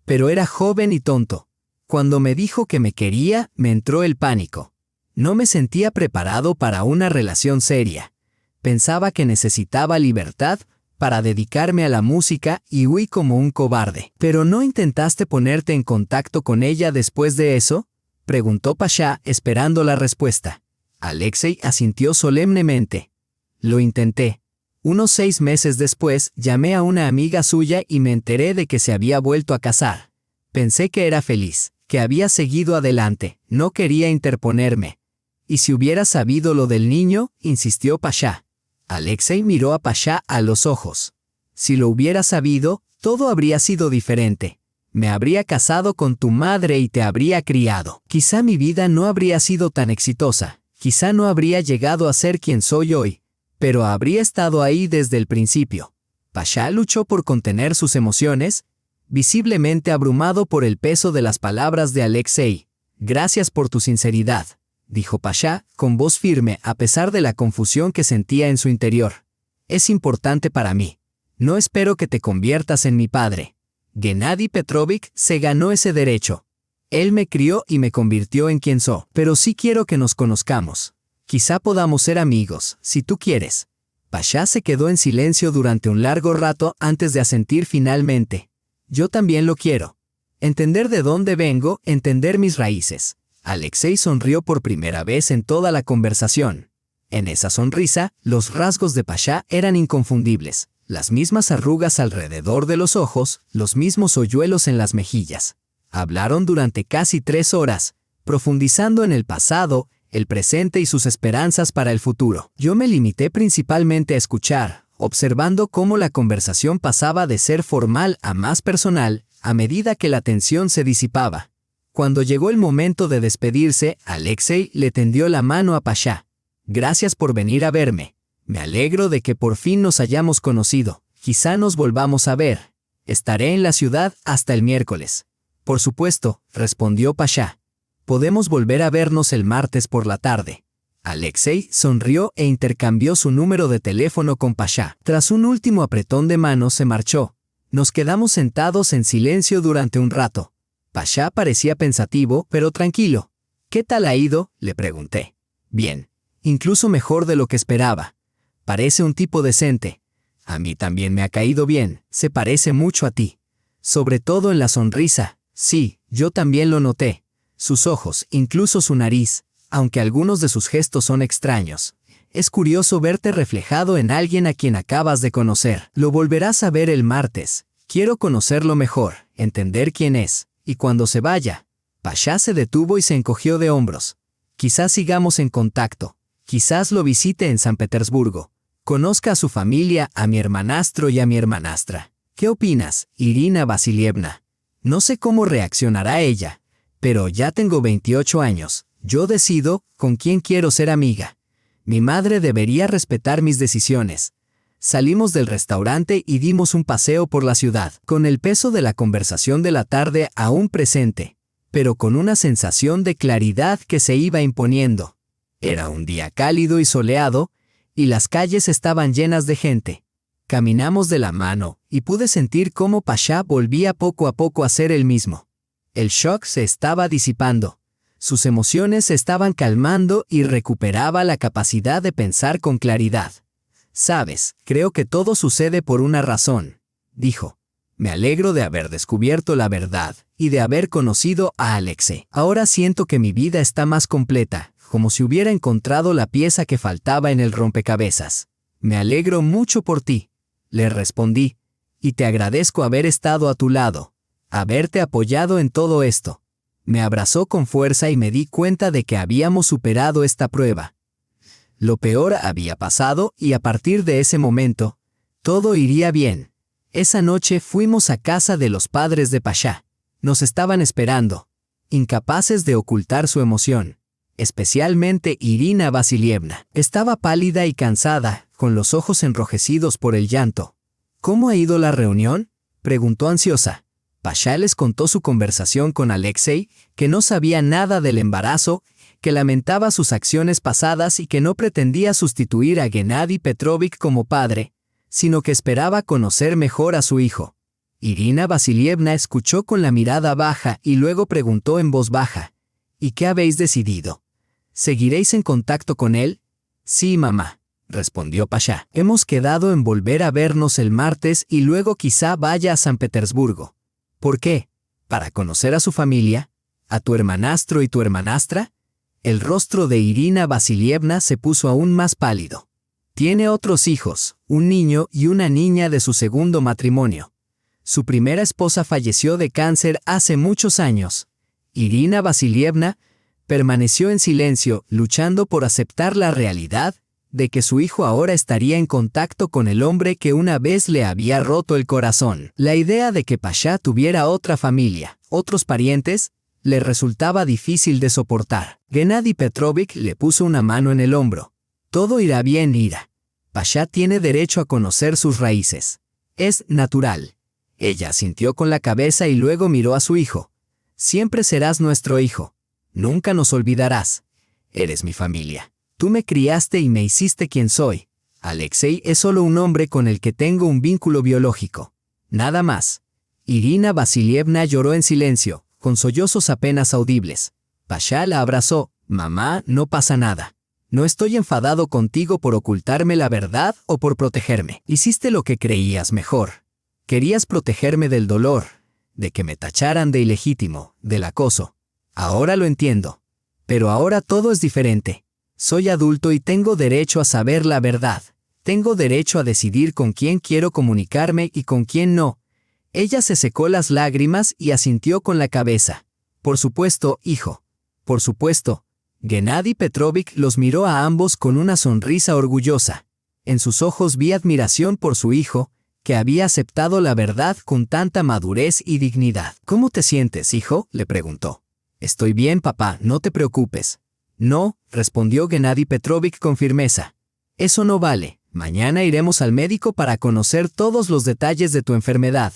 Pero era joven y tonto. Cuando me dijo que me quería, me entró el pánico. No me sentía preparado para una relación seria. Pensaba que necesitaba libertad para dedicarme a la música y huí como un cobarde». «¿Pero no intentaste ponerte en contacto con ella después de eso?», preguntó Pashá, esperando la respuesta. Alexei asintió solemnemente. «Lo intenté. Unos 6 meses después, llamé a una amiga suya y me enteré de que se había vuelto a casar. Pensé que era feliz, que había seguido adelante, no quería interponerme. ¿Y si hubiera sabido lo del niño?», insistió Pashá. Alexei miró a Pashá a los ojos. «Si lo hubiera sabido, todo habría sido diferente. Me habría casado con tu madre y te habría criado. Quizá mi vida no habría sido tan exitosa, quizá no habría llegado a ser quien soy hoy, pero habría estado ahí desde el principio». Pashá luchó por contener sus emociones, visiblemente abrumado por el peso de las palabras de Alexei. «Gracias por tu sinceridad», dijo Pashá, con voz firme a pesar de la confusión que sentía en su interior. «Es importante para mí. No espero que te conviertas en mi padre. Gennady Petrovich se ganó ese derecho. Él me crió y me convirtió en quien soy. Pero sí quiero que nos conozcamos. Quizá podamos ser amigos, si tú quieres». Pashá se quedó en silencio durante un largo rato antes de asentir finalmente. «Yo también lo quiero. Entender de dónde vengo, entender mis raíces». Alexei sonrió por primera vez en toda la conversación. En esa sonrisa, los rasgos de Pashá eran inconfundibles. Las mismas arrugas alrededor de los ojos, los mismos hoyuelos en las mejillas. Hablaron durante casi 3 horas. profundizando en el pasado, el presente y sus esperanzas para el futuro. Yo me limité principalmente a escuchar, observando cómo la conversación pasaba de ser formal a más personal, a medida que la tensión se disipaba. Cuando llegó el momento de despedirse, Alexei le tendió la mano a Pasha. «Gracias por venir a verme. Me alegro de que por fin nos hayamos conocido. Quizá nos volvamos a ver. Estaré en la ciudad hasta el miércoles». «Por supuesto», respondió Pasha. «Podemos volver a vernos el martes por la tarde». Alexei sonrió e intercambió su número de teléfono con Pasha. Tras un último apretón de manos se marchó. Nos quedamos sentados en silencio durante un rato. Pasha parecía pensativo, pero tranquilo. «¿Qué tal ha ido?», le pregunté. «Bien. Incluso mejor de lo que esperaba. Parece un tipo decente. A mí también me ha caído bien. Se parece mucho a ti. Sobre todo en la sonrisa. Sí, yo también lo noté. Sus ojos, incluso su nariz, aunque algunos de sus gestos son extraños. Es curioso verte reflejado en alguien a quien acabas de conocer. Lo volverás a ver el martes. Quiero conocerlo mejor, entender quién es. Y cuando se vaya». Pasha se detuvo y se encogió de hombros. «Quizás sigamos en contacto. Quizás lo visite en San Petersburgo. Conozca a su familia, a mi hermanastro y a mi hermanastra. ¿Qué opinas, Irina Vasilievna? No sé cómo reaccionará ella, pero ya tengo 28 años. Yo decido con quién quiero ser amiga. Mi madre debería respetar mis decisiones». Salimos del restaurante y dimos un paseo por la ciudad, con el peso de la conversación de la tarde aún presente, pero con una sensación de claridad que se iba imponiendo. Era un día cálido y soleado, y las calles estaban llenas de gente. Caminamos de la mano, y pude sentir cómo Pasha volvía poco a poco a ser el mismo. El shock se estaba disipando. Sus emociones se estaban calmando y recuperaba la capacidad de pensar con claridad. «Sabes, creo que todo sucede por una razón», dijo. «Me alegro de haber descubierto la verdad y de haber conocido a Alexei. Ahora siento que mi vida está más completa, como si hubiera encontrado la pieza que faltaba en el rompecabezas. Me alegro mucho por ti», le respondí, «y te agradezco haber estado a tu lado, haberte apoyado en todo esto». Me abrazó con fuerza y me di cuenta de que habíamos superado esta prueba. Lo peor había pasado y a partir de ese momento, todo iría bien. Esa noche fuimos a casa de los padres de Pasha. Nos estaban esperando, incapaces de ocultar su emoción. Especialmente Irina Vasilievna. Estaba pálida y cansada, con los ojos enrojecidos por el llanto. «¿Cómo ha ido la reunión?», preguntó ansiosa. Pasha les contó su conversación con Alexei, que no sabía nada del embarazo, que lamentaba sus acciones pasadas y que no pretendía sustituir a Gennady Petrovich como padre, sino que esperaba conocer mejor a su hijo. Irina Vasilievna escuchó con la mirada baja y luego preguntó en voz baja, «¿Y qué habéis decidido? ¿Seguiréis en contacto con él?». «Sí, mamá», respondió Pasha. «Hemos quedado en volver a vernos el martes y luego quizá vaya a San Petersburgo». «¿Por qué? ¿Para conocer a su familia? ¿A tu hermanastro y tu hermanastra?». El rostro de Irina Vasilievna se puso aún más pálido. Tiene otros hijos, un niño y una niña de su segundo matrimonio. Su primera esposa falleció de cáncer hace muchos años. Irina Vasilievna permaneció en silencio, luchando por aceptar la realidad de que su hijo ahora estaría en contacto con el hombre que una vez le había roto el corazón. La idea de que Pasha tuviera otra familia, otros parientes, le resultaba difícil de soportar. Gennady Petrovich le puso una mano en el hombro. «Todo irá bien, Ira. Pasha tiene derecho a conocer sus raíces. Es natural». Ella asintió con la cabeza y luego miró a su hijo. «Siempre serás nuestro hijo. Nunca nos olvidarás. Eres mi familia. Tú me criaste y me hiciste quien soy. Alexei es solo un hombre con el que tengo un vínculo biológico. Nada más». Irina Vasilievna lloró en silencio, con sollozos apenas audibles. Pasha la abrazó. «Mamá, no pasa nada. No estoy enfadado contigo por ocultarme la verdad o por protegerme. Hiciste lo que creías mejor. Querías protegerme del dolor, de que me tacharan de ilegítimo, del acoso. Ahora lo entiendo. Pero ahora todo es diferente. Soy adulto y tengo derecho a saber la verdad. Tengo derecho a decidir con quién quiero comunicarme y con quién no». Ella se secó las lágrimas y asintió con la cabeza. «Por supuesto, hijo. Por supuesto. Gennady Petrovich los miró a ambos con una sonrisa orgullosa. En sus ojos vi admiración por su hijo, que había aceptado la verdad con tanta madurez y dignidad. «¿Cómo te sientes, hijo?», le preguntó. «Estoy bien, papá, no te preocupes». «No», respondió Gennady Petrovich con firmeza. «Eso no vale. Mañana iremos al médico para conocer todos los detalles de tu enfermedad.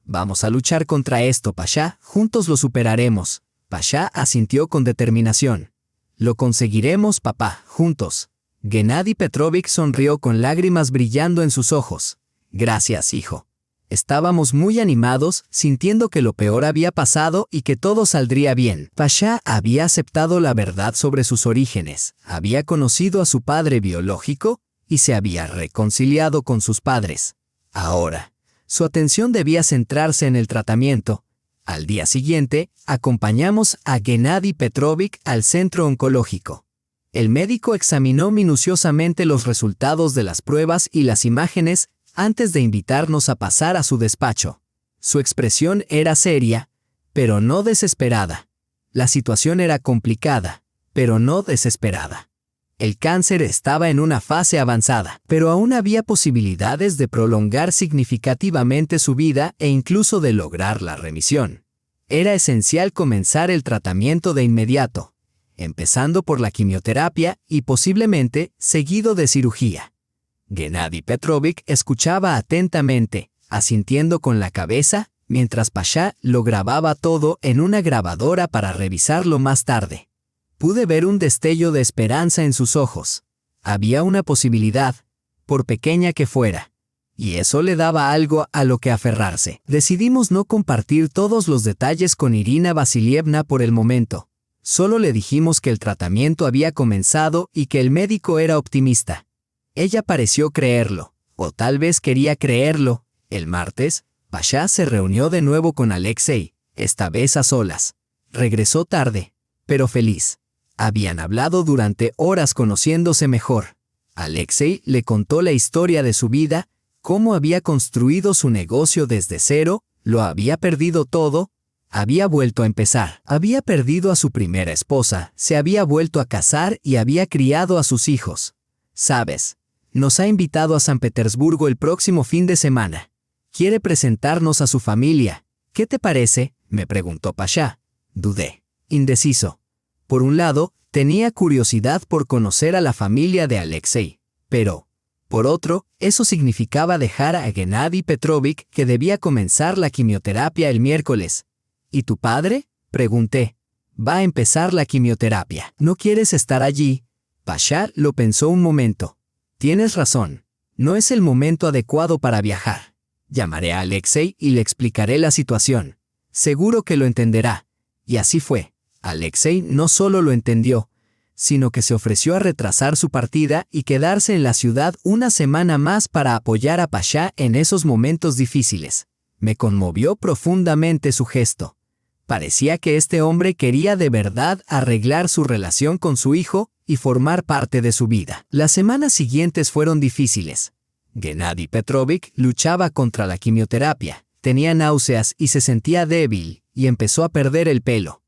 Vamos a luchar contra esto, Pasha, juntos lo superaremos». Pasha asintió con determinación. «Lo conseguiremos, papá, juntos». Gennady Petrovich sonrió con lágrimas brillando en sus ojos. «Gracias, hijo». Estábamos muy animados, sintiendo que lo peor había pasado y que todo saldría bien. Pasha había aceptado la verdad sobre sus orígenes, había conocido a su padre biológico y se había reconciliado con sus padres. Ahora, su atención debía centrarse en el tratamiento. Al día siguiente, acompañamos a Gennady Petrovich al centro oncológico. El médico examinó minuciosamente los resultados de las pruebas y las imágenes antes de invitarnos a pasar a su despacho. Su expresión era seria, pero no desesperada. La situación era complicada, pero no desesperada. El cáncer estaba en una fase avanzada, pero aún había posibilidades de prolongar significativamente su vida e incluso de lograr la remisión. Era esencial comenzar el tratamiento de inmediato, empezando por la quimioterapia y posiblemente seguido de cirugía. Gennady Petrovich escuchaba atentamente, asintiendo con la cabeza, mientras Pasha lo grababa todo en una grabadora para revisarlo más tarde. Pude ver un destello de esperanza en sus ojos. Había una posibilidad, por pequeña que fuera, y eso le daba algo a lo que aferrarse. Decidimos no compartir todos los detalles con Irina Vasilievna por el momento. Solo le dijimos que el tratamiento había comenzado y que el médico era optimista. Ella pareció creerlo, o tal vez quería creerlo. El martes, Pasha se reunió de nuevo con Alexei, esta vez a solas. Regresó tarde, pero feliz. Habían hablado durante horas conociéndose mejor. Alexei le contó la historia de su vida, cómo había construido su negocio desde cero, lo había perdido todo, había vuelto a empezar. Había perdido a su primera esposa, se había vuelto a casar y había criado a sus hijos. «Sabes, nos ha invitado a San Petersburgo el próximo fin de semana. Quiere presentarnos a su familia. ¿Qué te parece?», me preguntó Pasha. Dudé, indeciso. Por un lado, tenía curiosidad por conocer a la familia de Alexei, pero, por otro, eso significaba dejar a Gennady Petrovich, que debía comenzar la quimioterapia el miércoles. «¿Y tu padre?», pregunté. «Va a empezar la quimioterapia. ¿No quieres estar allí?». Pasha lo pensó un momento. «Tienes razón. No es el momento adecuado para viajar. Llamaré a Alexei y le explicaré la situación. Seguro que lo entenderá». Y así fue. Alexei no solo lo entendió, sino que se ofreció a retrasar su partida y quedarse en la ciudad una semana más para apoyar a Pasha en esos momentos difíciles. Me conmovió profundamente su gesto. Parecía que este hombre quería de verdad arreglar su relación con su hijo y formar parte de su vida. Las semanas siguientes fueron difíciles. Gennady Petrovich luchaba contra la quimioterapia, tenía náuseas y se sentía débil, y empezó a perder el pelo.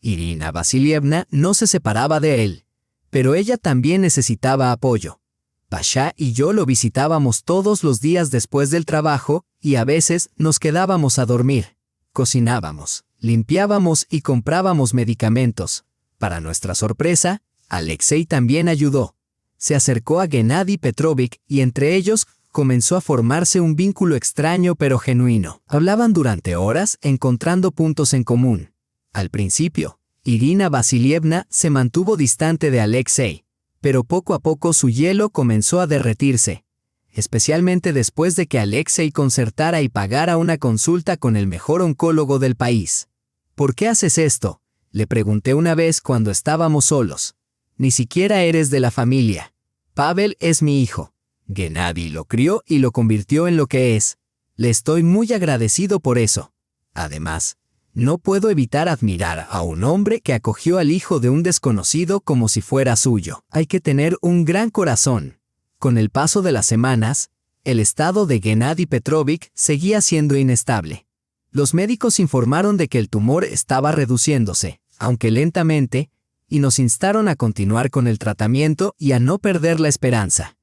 Irina Vasilievna no se separaba de él, pero ella también necesitaba apoyo. Pasha y yo lo visitábamos todos los días después del trabajo y a veces nos quedábamos a dormir. Cocinábamos, limpiábamos y comprábamos medicamentos. Para nuestra sorpresa, Alexei también ayudó. Se acercó a Gennady Petrovich y entre ellos comenzó a formarse un vínculo extraño pero genuino. Hablaban durante horas encontrando puntos en común. Al principio, Irina Vasilievna se mantuvo distante de Alexei, pero poco a poco su hielo comenzó a derretirse, especialmente después de que Alexei concertara y pagara una consulta con el mejor oncólogo del país. «¿Por qué haces esto?», le pregunté una vez cuando estábamos solos. «Ni siquiera eres de la familia. Pavel es mi hijo. Gennady lo crió y lo convirtió en lo que es. Le estoy muy agradecido por eso. Además, no puedo evitar admirar a un hombre que acogió al hijo de un desconocido como si fuera suyo. Hay que tener un gran corazón». Con el paso de las semanas, el estado de Gennady Petrovich seguía siendo inestable. Los médicos informaron de que el tumor estaba reduciéndose, aunque lentamente, y nos instaron a continuar con el tratamiento y a no perder la esperanza.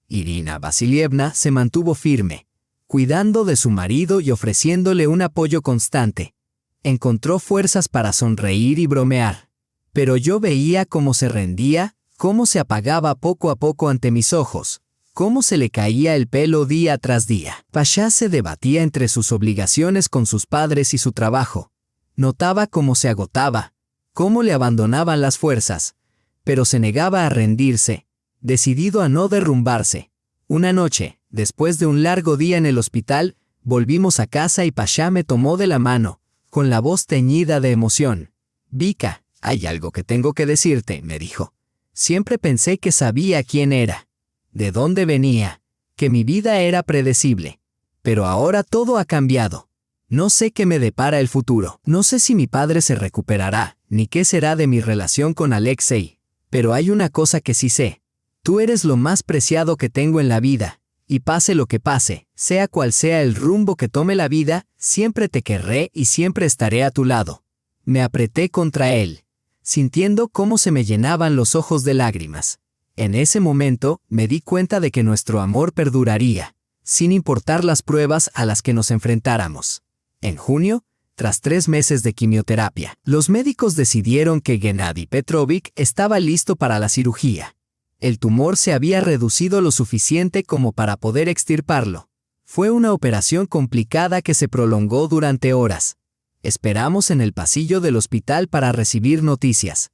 Irina Vasilievna se mantuvo firme, cuidando de su marido y ofreciéndole un apoyo constante. Encontró fuerzas para sonreír y bromear. Pero yo veía cómo se rendía, cómo se apagaba poco a poco ante mis ojos, cómo se le caía el pelo día tras día. Pasha se debatía entre sus obligaciones con sus padres y su trabajo. Notaba cómo se agotaba, cómo le abandonaban las fuerzas, pero se negaba a rendirse, decidido a no derrumbarse. Una noche, después de un largo día en el hospital, volvimos a casa y Pasha me tomó de la mano, con la voz teñida de emoción. «Vika, hay algo que tengo que decirte», me dijo. «Siempre pensé que sabía quién era, de dónde venía, que mi vida era predecible. Pero ahora todo ha cambiado. No sé qué me depara el futuro. No sé si mi padre se recuperará, ni qué será de mi relación con Alexei. Pero hay una cosa que sí sé. Tú eres lo más preciado que tengo en la vida, y pase lo que pase, sea cual sea el rumbo que tome la vida, siempre te querré y siempre estaré a tu lado». Me apreté contra él, sintiendo cómo se me llenaban los ojos de lágrimas. En ese momento me di cuenta de que nuestro amor perduraría, sin importar las pruebas a las que nos enfrentáramos. En junio, tras 3 meses de quimioterapia, los médicos decidieron que Gennady Petrovich estaba listo para la cirugía. El tumor se había reducido lo suficiente como para poder extirparlo. Fue una operación complicada que se prolongó durante horas. Esperamos en el pasillo del hospital para recibir noticias.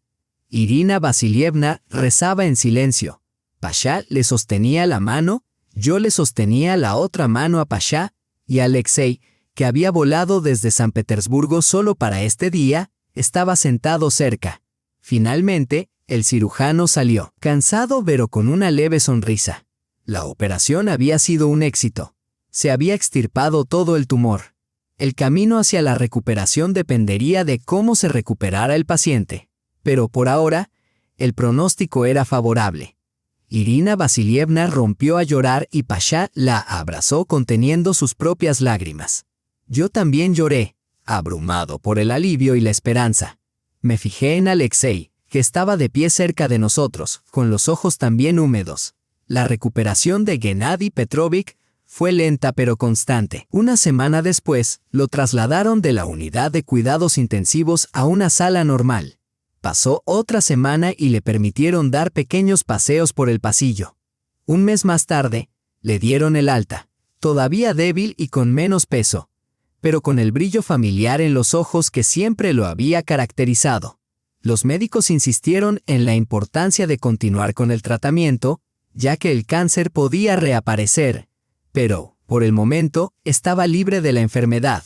Irina Vasilievna rezaba en silencio. Pasha le sostenía la mano, yo le sostenía la otra mano a Pasha, y Alexei, que había volado desde San Petersburgo solo para este día, estaba sentado cerca. Finalmente, el cirujano salió, cansado pero con una leve sonrisa. La operación había sido un éxito. Se había extirpado todo el tumor. El camino hacia la recuperación dependería de cómo se recuperara el paciente. Pero por ahora, el pronóstico era favorable. Irina Vasilievna rompió a llorar y Pasha la abrazó conteniendo sus propias lágrimas. Yo también lloré, abrumado por el alivio y la esperanza. Me fijé en Alexei, que estaba de pie cerca de nosotros, con los ojos también húmedos. La recuperación de Gennady Petrovich fue lenta pero constante. Una semana después, lo trasladaron de la unidad de cuidados intensivos a una sala normal. Pasó otra semana y le permitieron dar pequeños paseos por el pasillo. Un mes más tarde, le dieron el alta, todavía débil y con menos peso, pero con el brillo familiar en los ojos que siempre lo había caracterizado. Los médicos insistieron en la importancia de continuar con el tratamiento, ya que el cáncer podía reaparecer, pero, por el momento, estaba libre de la enfermedad.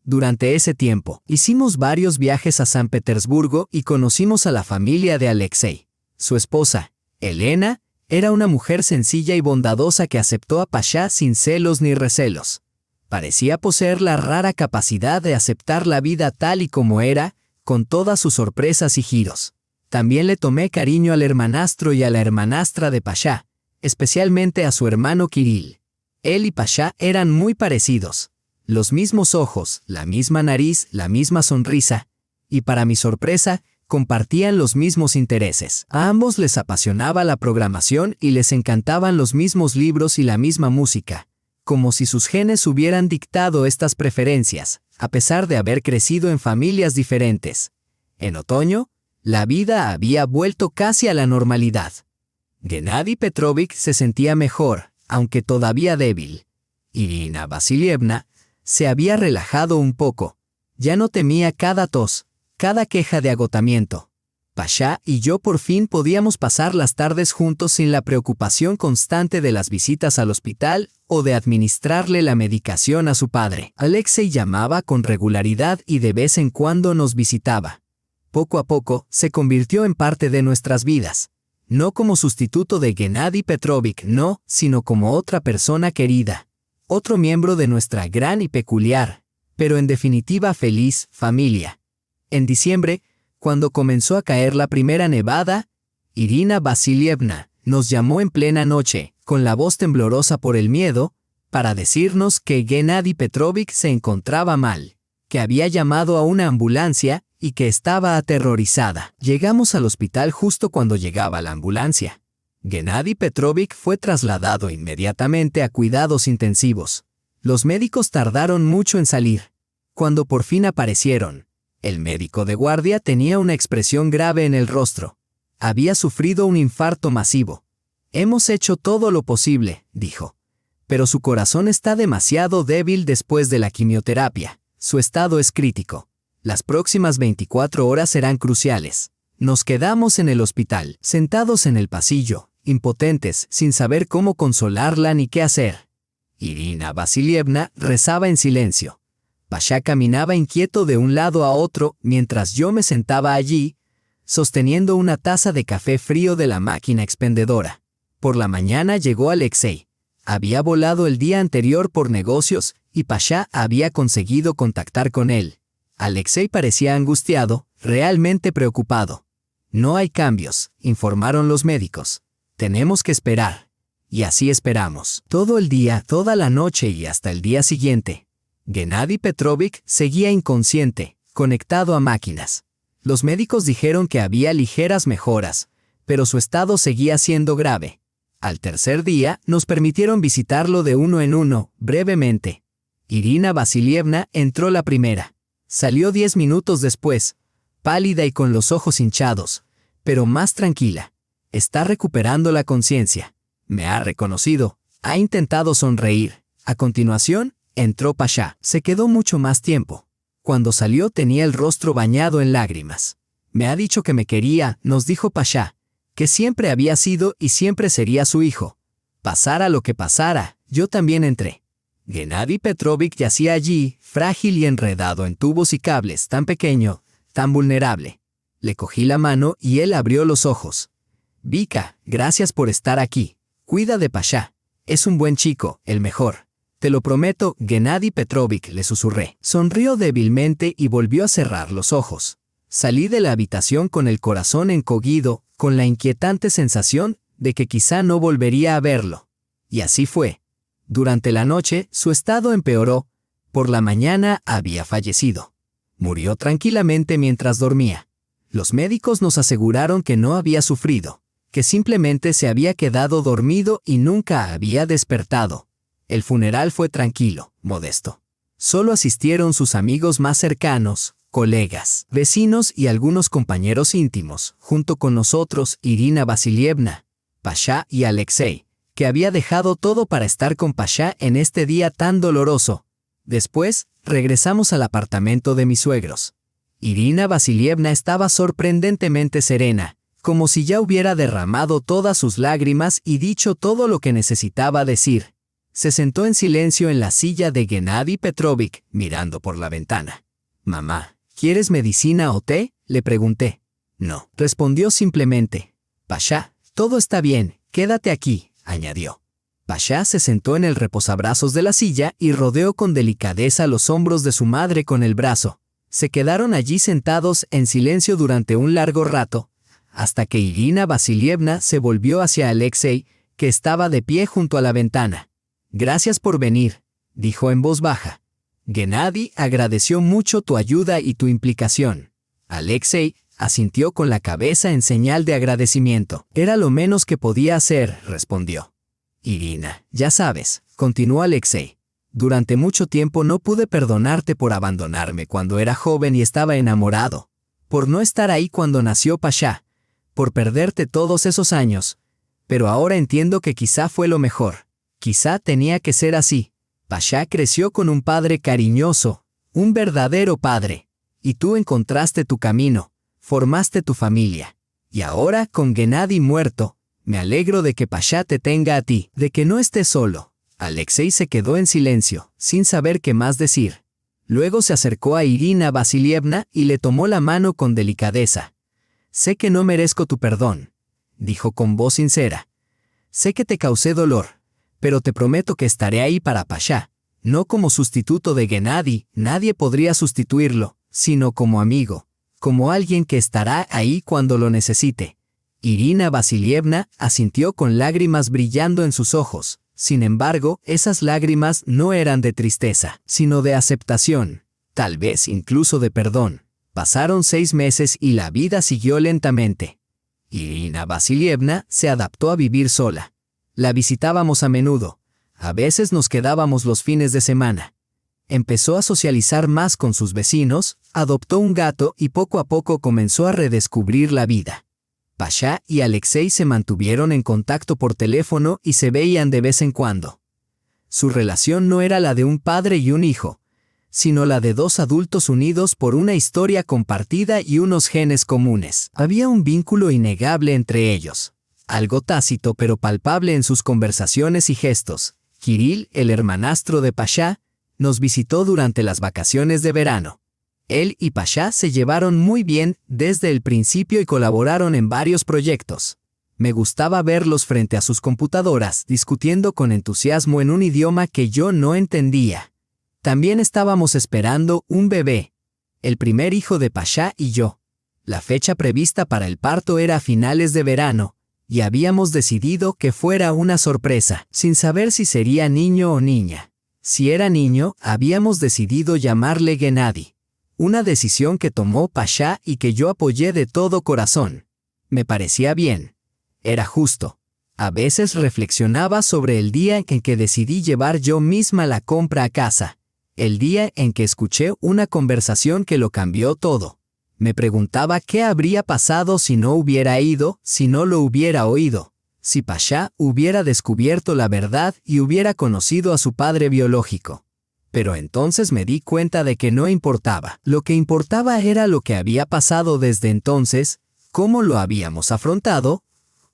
Durante ese tiempo, hicimos varios viajes a San Petersburgo y conocimos a la familia de Alexei. Su esposa, Elena, era una mujer sencilla y bondadosa que aceptó a Pasha sin celos ni recelos. Parecía poseer la rara capacidad de aceptar la vida tal y como era, con todas sus sorpresas y giros. También le tomé cariño al hermanastro y a la hermanastra de Pasha, especialmente a su hermano Kirill. Él y Pasha eran muy parecidos. Los mismos ojos, la misma nariz, la misma sonrisa, y para mi sorpresa, compartían los mismos intereses. A ambos les apasionaba la programación y les encantaban los mismos libros y la misma música, como si sus genes hubieran dictado estas preferencias, a pesar de haber crecido en familias diferentes. En otoño, la vida había vuelto casi a la normalidad. Gennady Petrovich se sentía mejor, aunque todavía débil. Irina Vasilievna se había relajado un poco. Ya no temía cada tos, cada queja de agotamiento. Pasha y yo por fin podíamos pasar las tardes juntos sin la preocupación constante de las visitas al hospital o de administrarle la medicación a su padre. Alexei llamaba con regularidad y de vez en cuando nos visitaba. Poco a poco se convirtió en parte de nuestras vidas. No como sustituto de Gennady Petrovich, no, sino como otra persona querida. Otro miembro de nuestra gran y peculiar, pero en definitiva feliz, familia. En diciembre, cuando comenzó a caer la primera nevada, Irina Vasilievna nos llamó en plena noche, con la voz temblorosa por el miedo, para decirnos que Gennady Petrovich se encontraba mal, que había llamado a una ambulancia y que estaba aterrorizada. Llegamos al hospital justo cuando llegaba la ambulancia. Gennady Petrovich fue trasladado inmediatamente a cuidados intensivos. Los médicos tardaron mucho en salir. Cuando por fin aparecieron, el médico de guardia tenía una expresión grave en el rostro. Había sufrido un infarto masivo. «Hemos hecho todo lo posible», dijo. «Pero su corazón está demasiado débil después de la quimioterapia. Su estado es crítico. Las próximas 24 horas serán cruciales». Nos quedamos en el hospital, sentados en el pasillo, impotentes, sin saber cómo consolarla ni qué hacer. Irina Vasilievna rezaba en silencio. Pasha caminaba inquieto de un lado a otro mientras yo me sentaba allí, sosteniendo una taza de café frío de la máquina expendedora. Por la mañana llegó Alexei. Había volado el día anterior por negocios y Pasha había conseguido contactar con él. Alexei parecía angustiado, realmente preocupado. «No hay cambios», informaron los médicos. «Tenemos que esperar». Y así esperamos. Todo el día, toda la noche y hasta el día siguiente. Gennady Petrovich seguía inconsciente, conectado a máquinas. Los médicos dijeron que había ligeras mejoras, pero su estado seguía siendo grave. Al tercer día, nos permitieron visitarlo de uno en uno, brevemente. Irina Vasilievna entró la primera. Salió 10 minutos después, pálida y con los ojos hinchados, pero más tranquila. Está recuperando la conciencia. Me ha reconocido. Ha intentado sonreír. A continuación, entró Pasha. Se quedó mucho más tiempo. Cuando salió tenía el rostro bañado en lágrimas. «Me ha dicho que me quería», nos dijo Pasha, «que siempre había sido y siempre sería su hijo. Pasara lo que pasara, yo también entré». Gennady Petrovich yacía allí, frágil y enredado en tubos y cables, tan pequeño, tan vulnerable. Le cogí la mano y él abrió los ojos. «Vika, gracias por estar aquí. Cuida de Pasha. Es un buen chico, el mejor. Te lo prometo», Gennady Petrovich, le susurré. Sonrió débilmente y volvió a cerrar los ojos. Salí de la habitación con el corazón encogido, con la inquietante sensación de que quizá no volvería a verlo. Y así fue. Durante la noche, su estado empeoró. Por la mañana había fallecido. Murió tranquilamente mientras dormía. Los médicos nos aseguraron que no había sufrido, que simplemente se había quedado dormido y nunca había despertado. El funeral fue tranquilo, modesto. Solo asistieron sus amigos más cercanos, colegas, vecinos y algunos compañeros íntimos, junto con nosotros, Irina Vasilievna, Pasha y Alexei, que había dejado todo para estar con Pasha en este día tan doloroso. Después, regresamos al apartamento de mis suegros. Irina Vasilievna estaba sorprendentemente serena, como si ya hubiera derramado todas sus lágrimas y dicho todo lo que necesitaba decir. Se sentó en silencio en la silla de Gennady Petrovich, mirando por la ventana. «Mamá, ¿quieres medicina o té?», le pregunté. «No», respondió simplemente. «Pasha, todo está bien, quédate aquí», añadió. Pasha se sentó en el reposabrazos de la silla y rodeó con delicadeza los hombros de su madre con el brazo. Se quedaron allí sentados en silencio durante un largo rato, hasta que Irina Vasilievna se volvió hacia Alexei, que estaba de pie junto a la ventana. «Gracias por venir», dijo en voz baja. «Gennady agradeció mucho tu ayuda y tu implicación». Alexei asintió con la cabeza en señal de agradecimiento. «Era lo menos que podía hacer», respondió. «Irina, ya sabes», continuó Alexei. «Durante mucho tiempo no pude perdonarte por abandonarme cuando era joven y estaba enamorado, por no estar ahí cuando nació Pasha, por perderte todos esos años. Pero ahora entiendo que quizá fue lo mejor. Quizá tenía que ser así. Pasha creció con un padre cariñoso, un verdadero padre. Y tú encontraste tu camino, formaste tu familia. Y ahora, con Gennady muerto, me alegro de que Pasha te tenga a ti, de que no estés solo». Alexei se quedó en silencio, sin saber qué más decir. Luego se acercó a Irina Vasilievna y le tomó la mano con delicadeza. «Sé que no merezco tu perdón», dijo con voz sincera. «Sé que te causé dolor, pero te prometo que estaré ahí para Pasha, no como sustituto de Gennady, nadie podría sustituirlo, sino como amigo, como alguien que estará ahí cuando lo necesite». Irina Vasilievna asintió con lágrimas brillando en sus ojos. Sin embargo, esas lágrimas no eran de tristeza, sino de aceptación, tal vez incluso de perdón. Pasaron 6 meses y la vida siguió lentamente. Irina Vasilievna se adaptó a vivir sola. La visitábamos a menudo. A veces nos quedábamos los fines de semana. Empezó a socializar más con sus vecinos, adoptó un gato y poco a poco comenzó a redescubrir la vida. Pasha y Alexei se mantuvieron en contacto por teléfono y se veían de vez en cuando. Su relación no era la de un padre y un hijo, sino la de dos adultos unidos por una historia compartida y unos genes comunes. Había un vínculo innegable entre ellos, algo tácito pero palpable en sus conversaciones y gestos. Kirill, el hermanastro de Pasha, nos visitó durante las vacaciones de verano. Él y Pasha se llevaron muy bien desde el principio y colaboraron en varios proyectos. Me gustaba verlos frente a sus computadoras, discutiendo con entusiasmo en un idioma que yo no entendía. También estábamos esperando un bebé, el primer hijo de Pasha y yo. La fecha prevista para el parto era a finales de verano, y habíamos decidido que fuera una sorpresa, sin saber si sería niño o niña. Si era niño, habíamos decidido llamarle Gennady. Una decisión que tomó Pasha y que yo apoyé de todo corazón. Me parecía bien. Era justo. A veces reflexionaba sobre el día en que decidí llevar yo misma la compra a casa. El día en que escuché una conversación que lo cambió todo. Me preguntaba qué habría pasado si no hubiera ido, si no lo hubiera oído. Si Pasha hubiera descubierto la verdad y hubiera conocido a su padre biológico. Pero entonces me di cuenta de que no importaba. Lo que importaba era lo que había pasado desde entonces, cómo lo habíamos afrontado,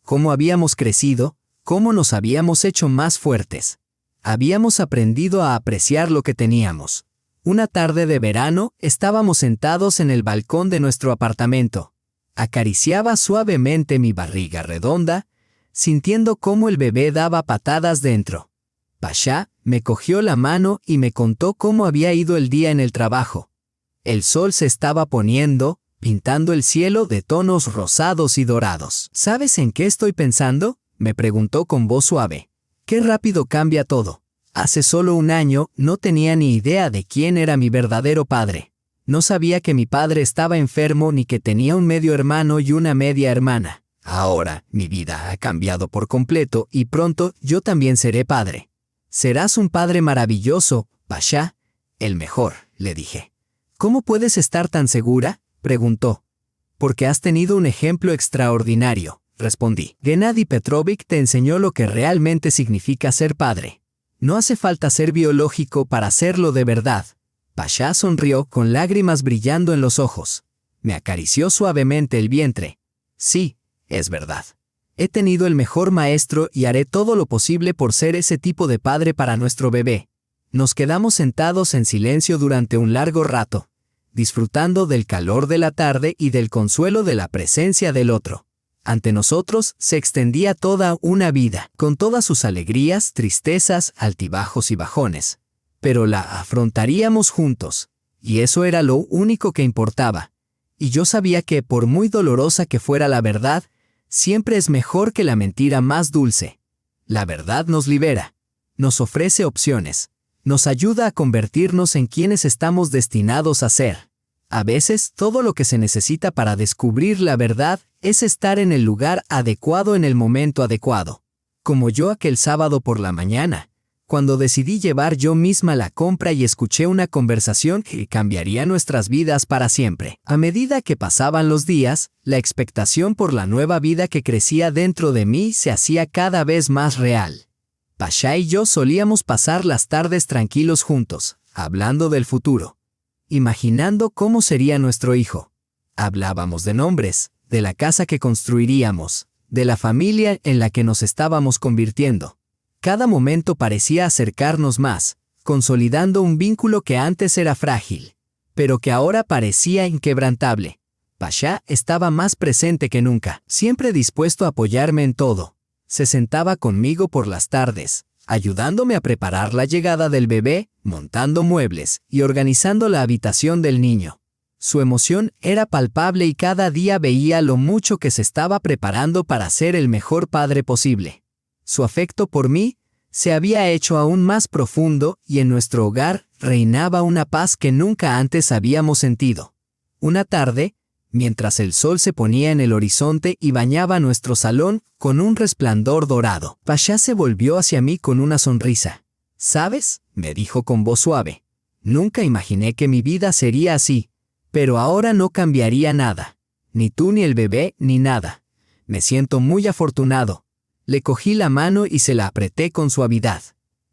cómo habíamos crecido, cómo nos habíamos hecho más fuertes. Habíamos aprendido a apreciar lo que teníamos. Una tarde de verano, estábamos sentados en el balcón de nuestro apartamento. Acariciaba suavemente mi barriga redonda, sintiendo cómo el bebé daba patadas dentro. Pasha me cogió la mano y me contó cómo había ido el día en el trabajo. El sol se estaba poniendo, pintando el cielo de tonos rosados y dorados. ¿Sabes en qué estoy pensando?, me preguntó con voz suave. Qué rápido cambia todo. Hace solo un año no tenía ni idea de quién era mi verdadero padre. No sabía que mi padre estaba enfermo ni que tenía un medio hermano y una media hermana. Ahora, mi vida ha cambiado por completo y pronto yo también seré padre. Serás un padre maravilloso, Pasha. El mejor, le dije. ¿Cómo puedes estar tan segura?, preguntó. Porque has tenido un ejemplo extraordinario, respondí. Gennady Petrovich te enseñó lo que realmente significa ser padre. No hace falta ser biológico para serlo de verdad. Pasha sonrió con lágrimas brillando en los ojos. Me acarició suavemente el vientre. Sí, es verdad. He tenido el mejor maestro y haré todo lo posible por ser ese tipo de padre para nuestro bebé. Nos quedamos sentados en silencio durante un largo rato, disfrutando del calor de la tarde y del consuelo de la presencia del otro. Ante nosotros se extendía toda una vida, con todas sus alegrías, tristezas, altibajos y bajones. Pero la afrontaríamos juntos, y eso era lo único que importaba. Y yo sabía que, por muy dolorosa que fuera la verdad, siempre es mejor que la mentira más dulce. La verdad nos libera, nos ofrece opciones, nos ayuda a convertirnos en quienes estamos destinados a ser. A veces, todo lo que se necesita para descubrir la verdad es estar en el lugar adecuado en el momento adecuado. Como yo aquel sábado por la mañana, cuando decidí llevar yo misma la compra y escuché una conversación que cambiaría nuestras vidas para siempre. A medida que pasaban los días, la expectación por la nueva vida que crecía dentro de mí se hacía cada vez más real. Pasha y yo solíamos pasar las tardes tranquilos juntos, hablando del futuro, imaginando cómo sería nuestro hijo. Hablábamos de nombres, de la casa que construiríamos, de la familia en la que nos estábamos convirtiendo. Cada momento parecía acercarnos más, consolidando un vínculo que antes era frágil, pero que ahora parecía inquebrantable. Pasha estaba más presente que nunca, siempre dispuesto a apoyarme en todo. Se sentaba conmigo por las tardes, ayudándome a preparar la llegada del bebé, montando muebles y organizando la habitación del niño. Su emoción era palpable y cada día veía lo mucho que se estaba preparando para ser el mejor padre posible. Su afecto por mí se había hecho aún más profundo y en nuestro hogar reinaba una paz que nunca antes habíamos sentido. Una tarde, mientras el sol se ponía en el horizonte y bañaba nuestro salón con un resplandor dorado, Pasha se volvió hacia mí con una sonrisa. «¿Sabes?», me dijo con voz suave. «Nunca imaginé que mi vida sería así, pero ahora no cambiaría nada. Ni tú ni el bebé ni nada. Me siento muy afortunado». Le cogí la mano y se la apreté con suavidad.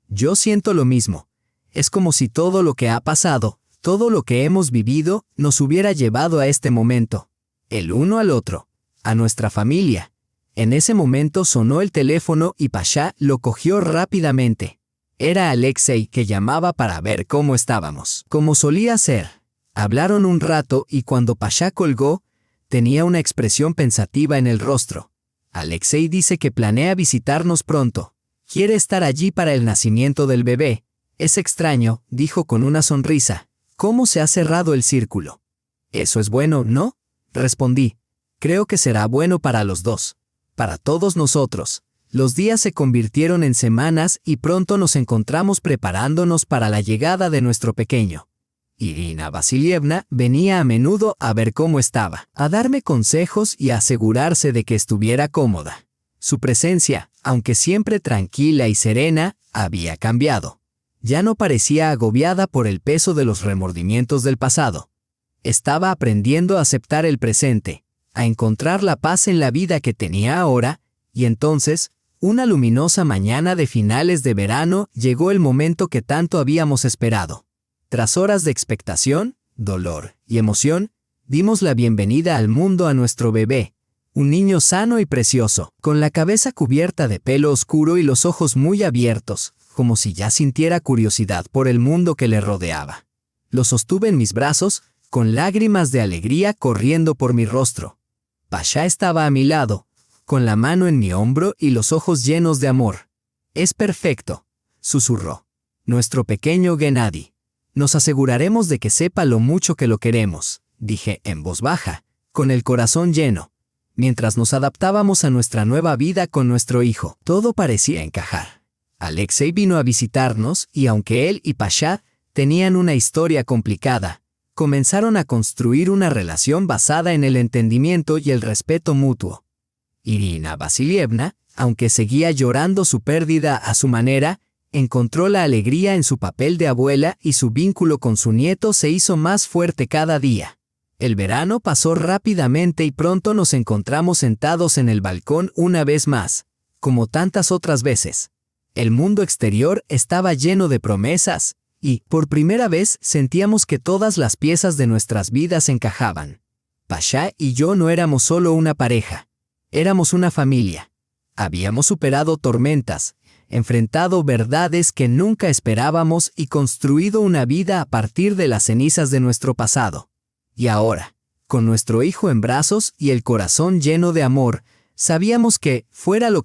«Yo siento lo mismo. Es como si todo lo que ha pasado, todo lo que hemos vivido, nos hubiera llevado a este momento. El uno al otro. A nuestra familia». En ese momento sonó el teléfono y Pasha lo cogió rápidamente. Era Alexei, que llamaba para ver cómo estábamos. Como solía ser. Hablaron un rato y cuando Pasha colgó, tenía una expresión pensativa en el rostro. «Alexei dice que planea visitarnos pronto. Quiere estar allí para el nacimiento del bebé. Es extraño», dijo con una sonrisa. «¿Cómo se ha cerrado el círculo?» «Eso es bueno, ¿no?», respondí. «Creo que será bueno para los dos. Para todos nosotros». Los días se convirtieron en semanas y pronto nos encontramos preparándonos para la llegada de nuestro pequeño. Irina Vasilievna venía a menudo a ver cómo estaba, a darme consejos y a asegurarse de que estuviera cómoda. Su presencia, aunque siempre tranquila y serena, había cambiado. Ya no parecía agobiada por el peso de los remordimientos del pasado. Estaba aprendiendo a aceptar el presente, a encontrar la paz en la vida que tenía ahora, y entonces, una luminosa mañana de finales de verano, llegó el momento que tanto habíamos esperado. Tras horas de expectación, dolor y emoción, dimos la bienvenida al mundo a nuestro bebé, un niño sano y precioso, con la cabeza cubierta de pelo oscuro y los ojos muy abiertos, como si ya sintiera curiosidad por el mundo que le rodeaba. Lo sostuve en mis brazos, con lágrimas de alegría corriendo por mi rostro. Pasha estaba a mi lado, con la mano en mi hombro y los ojos llenos de amor. «Es perfecto», susurró. «Nuestro pequeño Gennady. Nos aseguraremos de que sepa lo mucho que lo queremos», dije en voz baja, con el corazón lleno. Mientras nos adaptábamos a nuestra nueva vida con nuestro hijo, todo parecía encajar. Alexei vino a visitarnos y aunque él y Pasha tenían una historia complicada, comenzaron a construir una relación basada en el entendimiento y el respeto mutuo. Irina Vasilievna, aunque seguía llorando su pérdida a su manera, encontró la alegría en su papel de abuela y su vínculo con su nieto se hizo más fuerte cada día. El verano pasó rápidamente y pronto nos encontramos sentados en el balcón una vez más, como tantas otras veces. El mundo exterior estaba lleno de promesas, y, por primera vez, sentíamos que todas las piezas de nuestras vidas encajaban. Pasha y yo no éramos solo una pareja, éramos una familia. Habíamos superado tormentas, enfrentado verdades que nunca esperábamos y construido una vida a partir de las cenizas de nuestro pasado. Y ahora, con nuestro hijo en brazos y el corazón lleno de amor, sabíamos que, fuera lo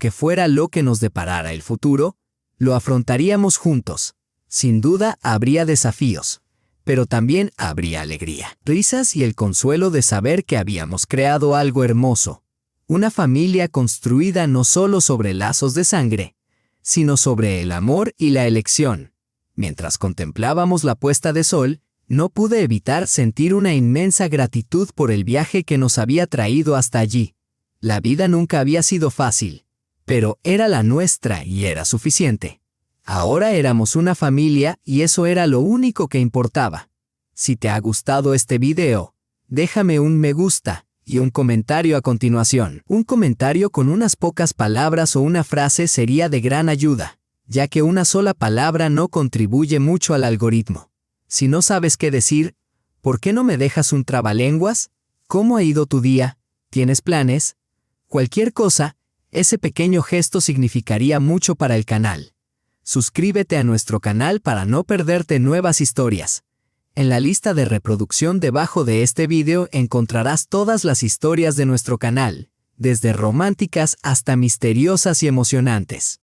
que nos deparara el futuro, lo afrontaríamos juntos. Sin duda habría desafíos, pero también habría alegría, risas y el consuelo de saber que habíamos creado algo hermoso. Una familia construida no solo sobre lazos de sangre, sino sobre el amor y la elección. Mientras contemplábamos la puesta de sol, no pude evitar sentir una inmensa gratitud por el viaje que nos había traído hasta allí. La vida nunca había sido fácil, pero era la nuestra y era suficiente. Ahora éramos una familia y eso era lo único que importaba. Si te ha gustado este video, déjame un me gusta y un comentario a continuación. Un comentario con unas pocas palabras o una frase sería de gran ayuda, ya que una sola palabra no contribuye mucho al algoritmo. Si no sabes qué decir, ¿por qué no me dejas un trabalenguas? ¿Cómo ha ido tu día? ¿Tienes planes? Cualquier cosa, ese pequeño gesto significaría mucho para el canal. Suscríbete a nuestro canal para no perderte nuevas historias. En la lista de reproducción debajo de este video encontrarás todas las historias de nuestro canal, desde románticas hasta misteriosas y emocionantes.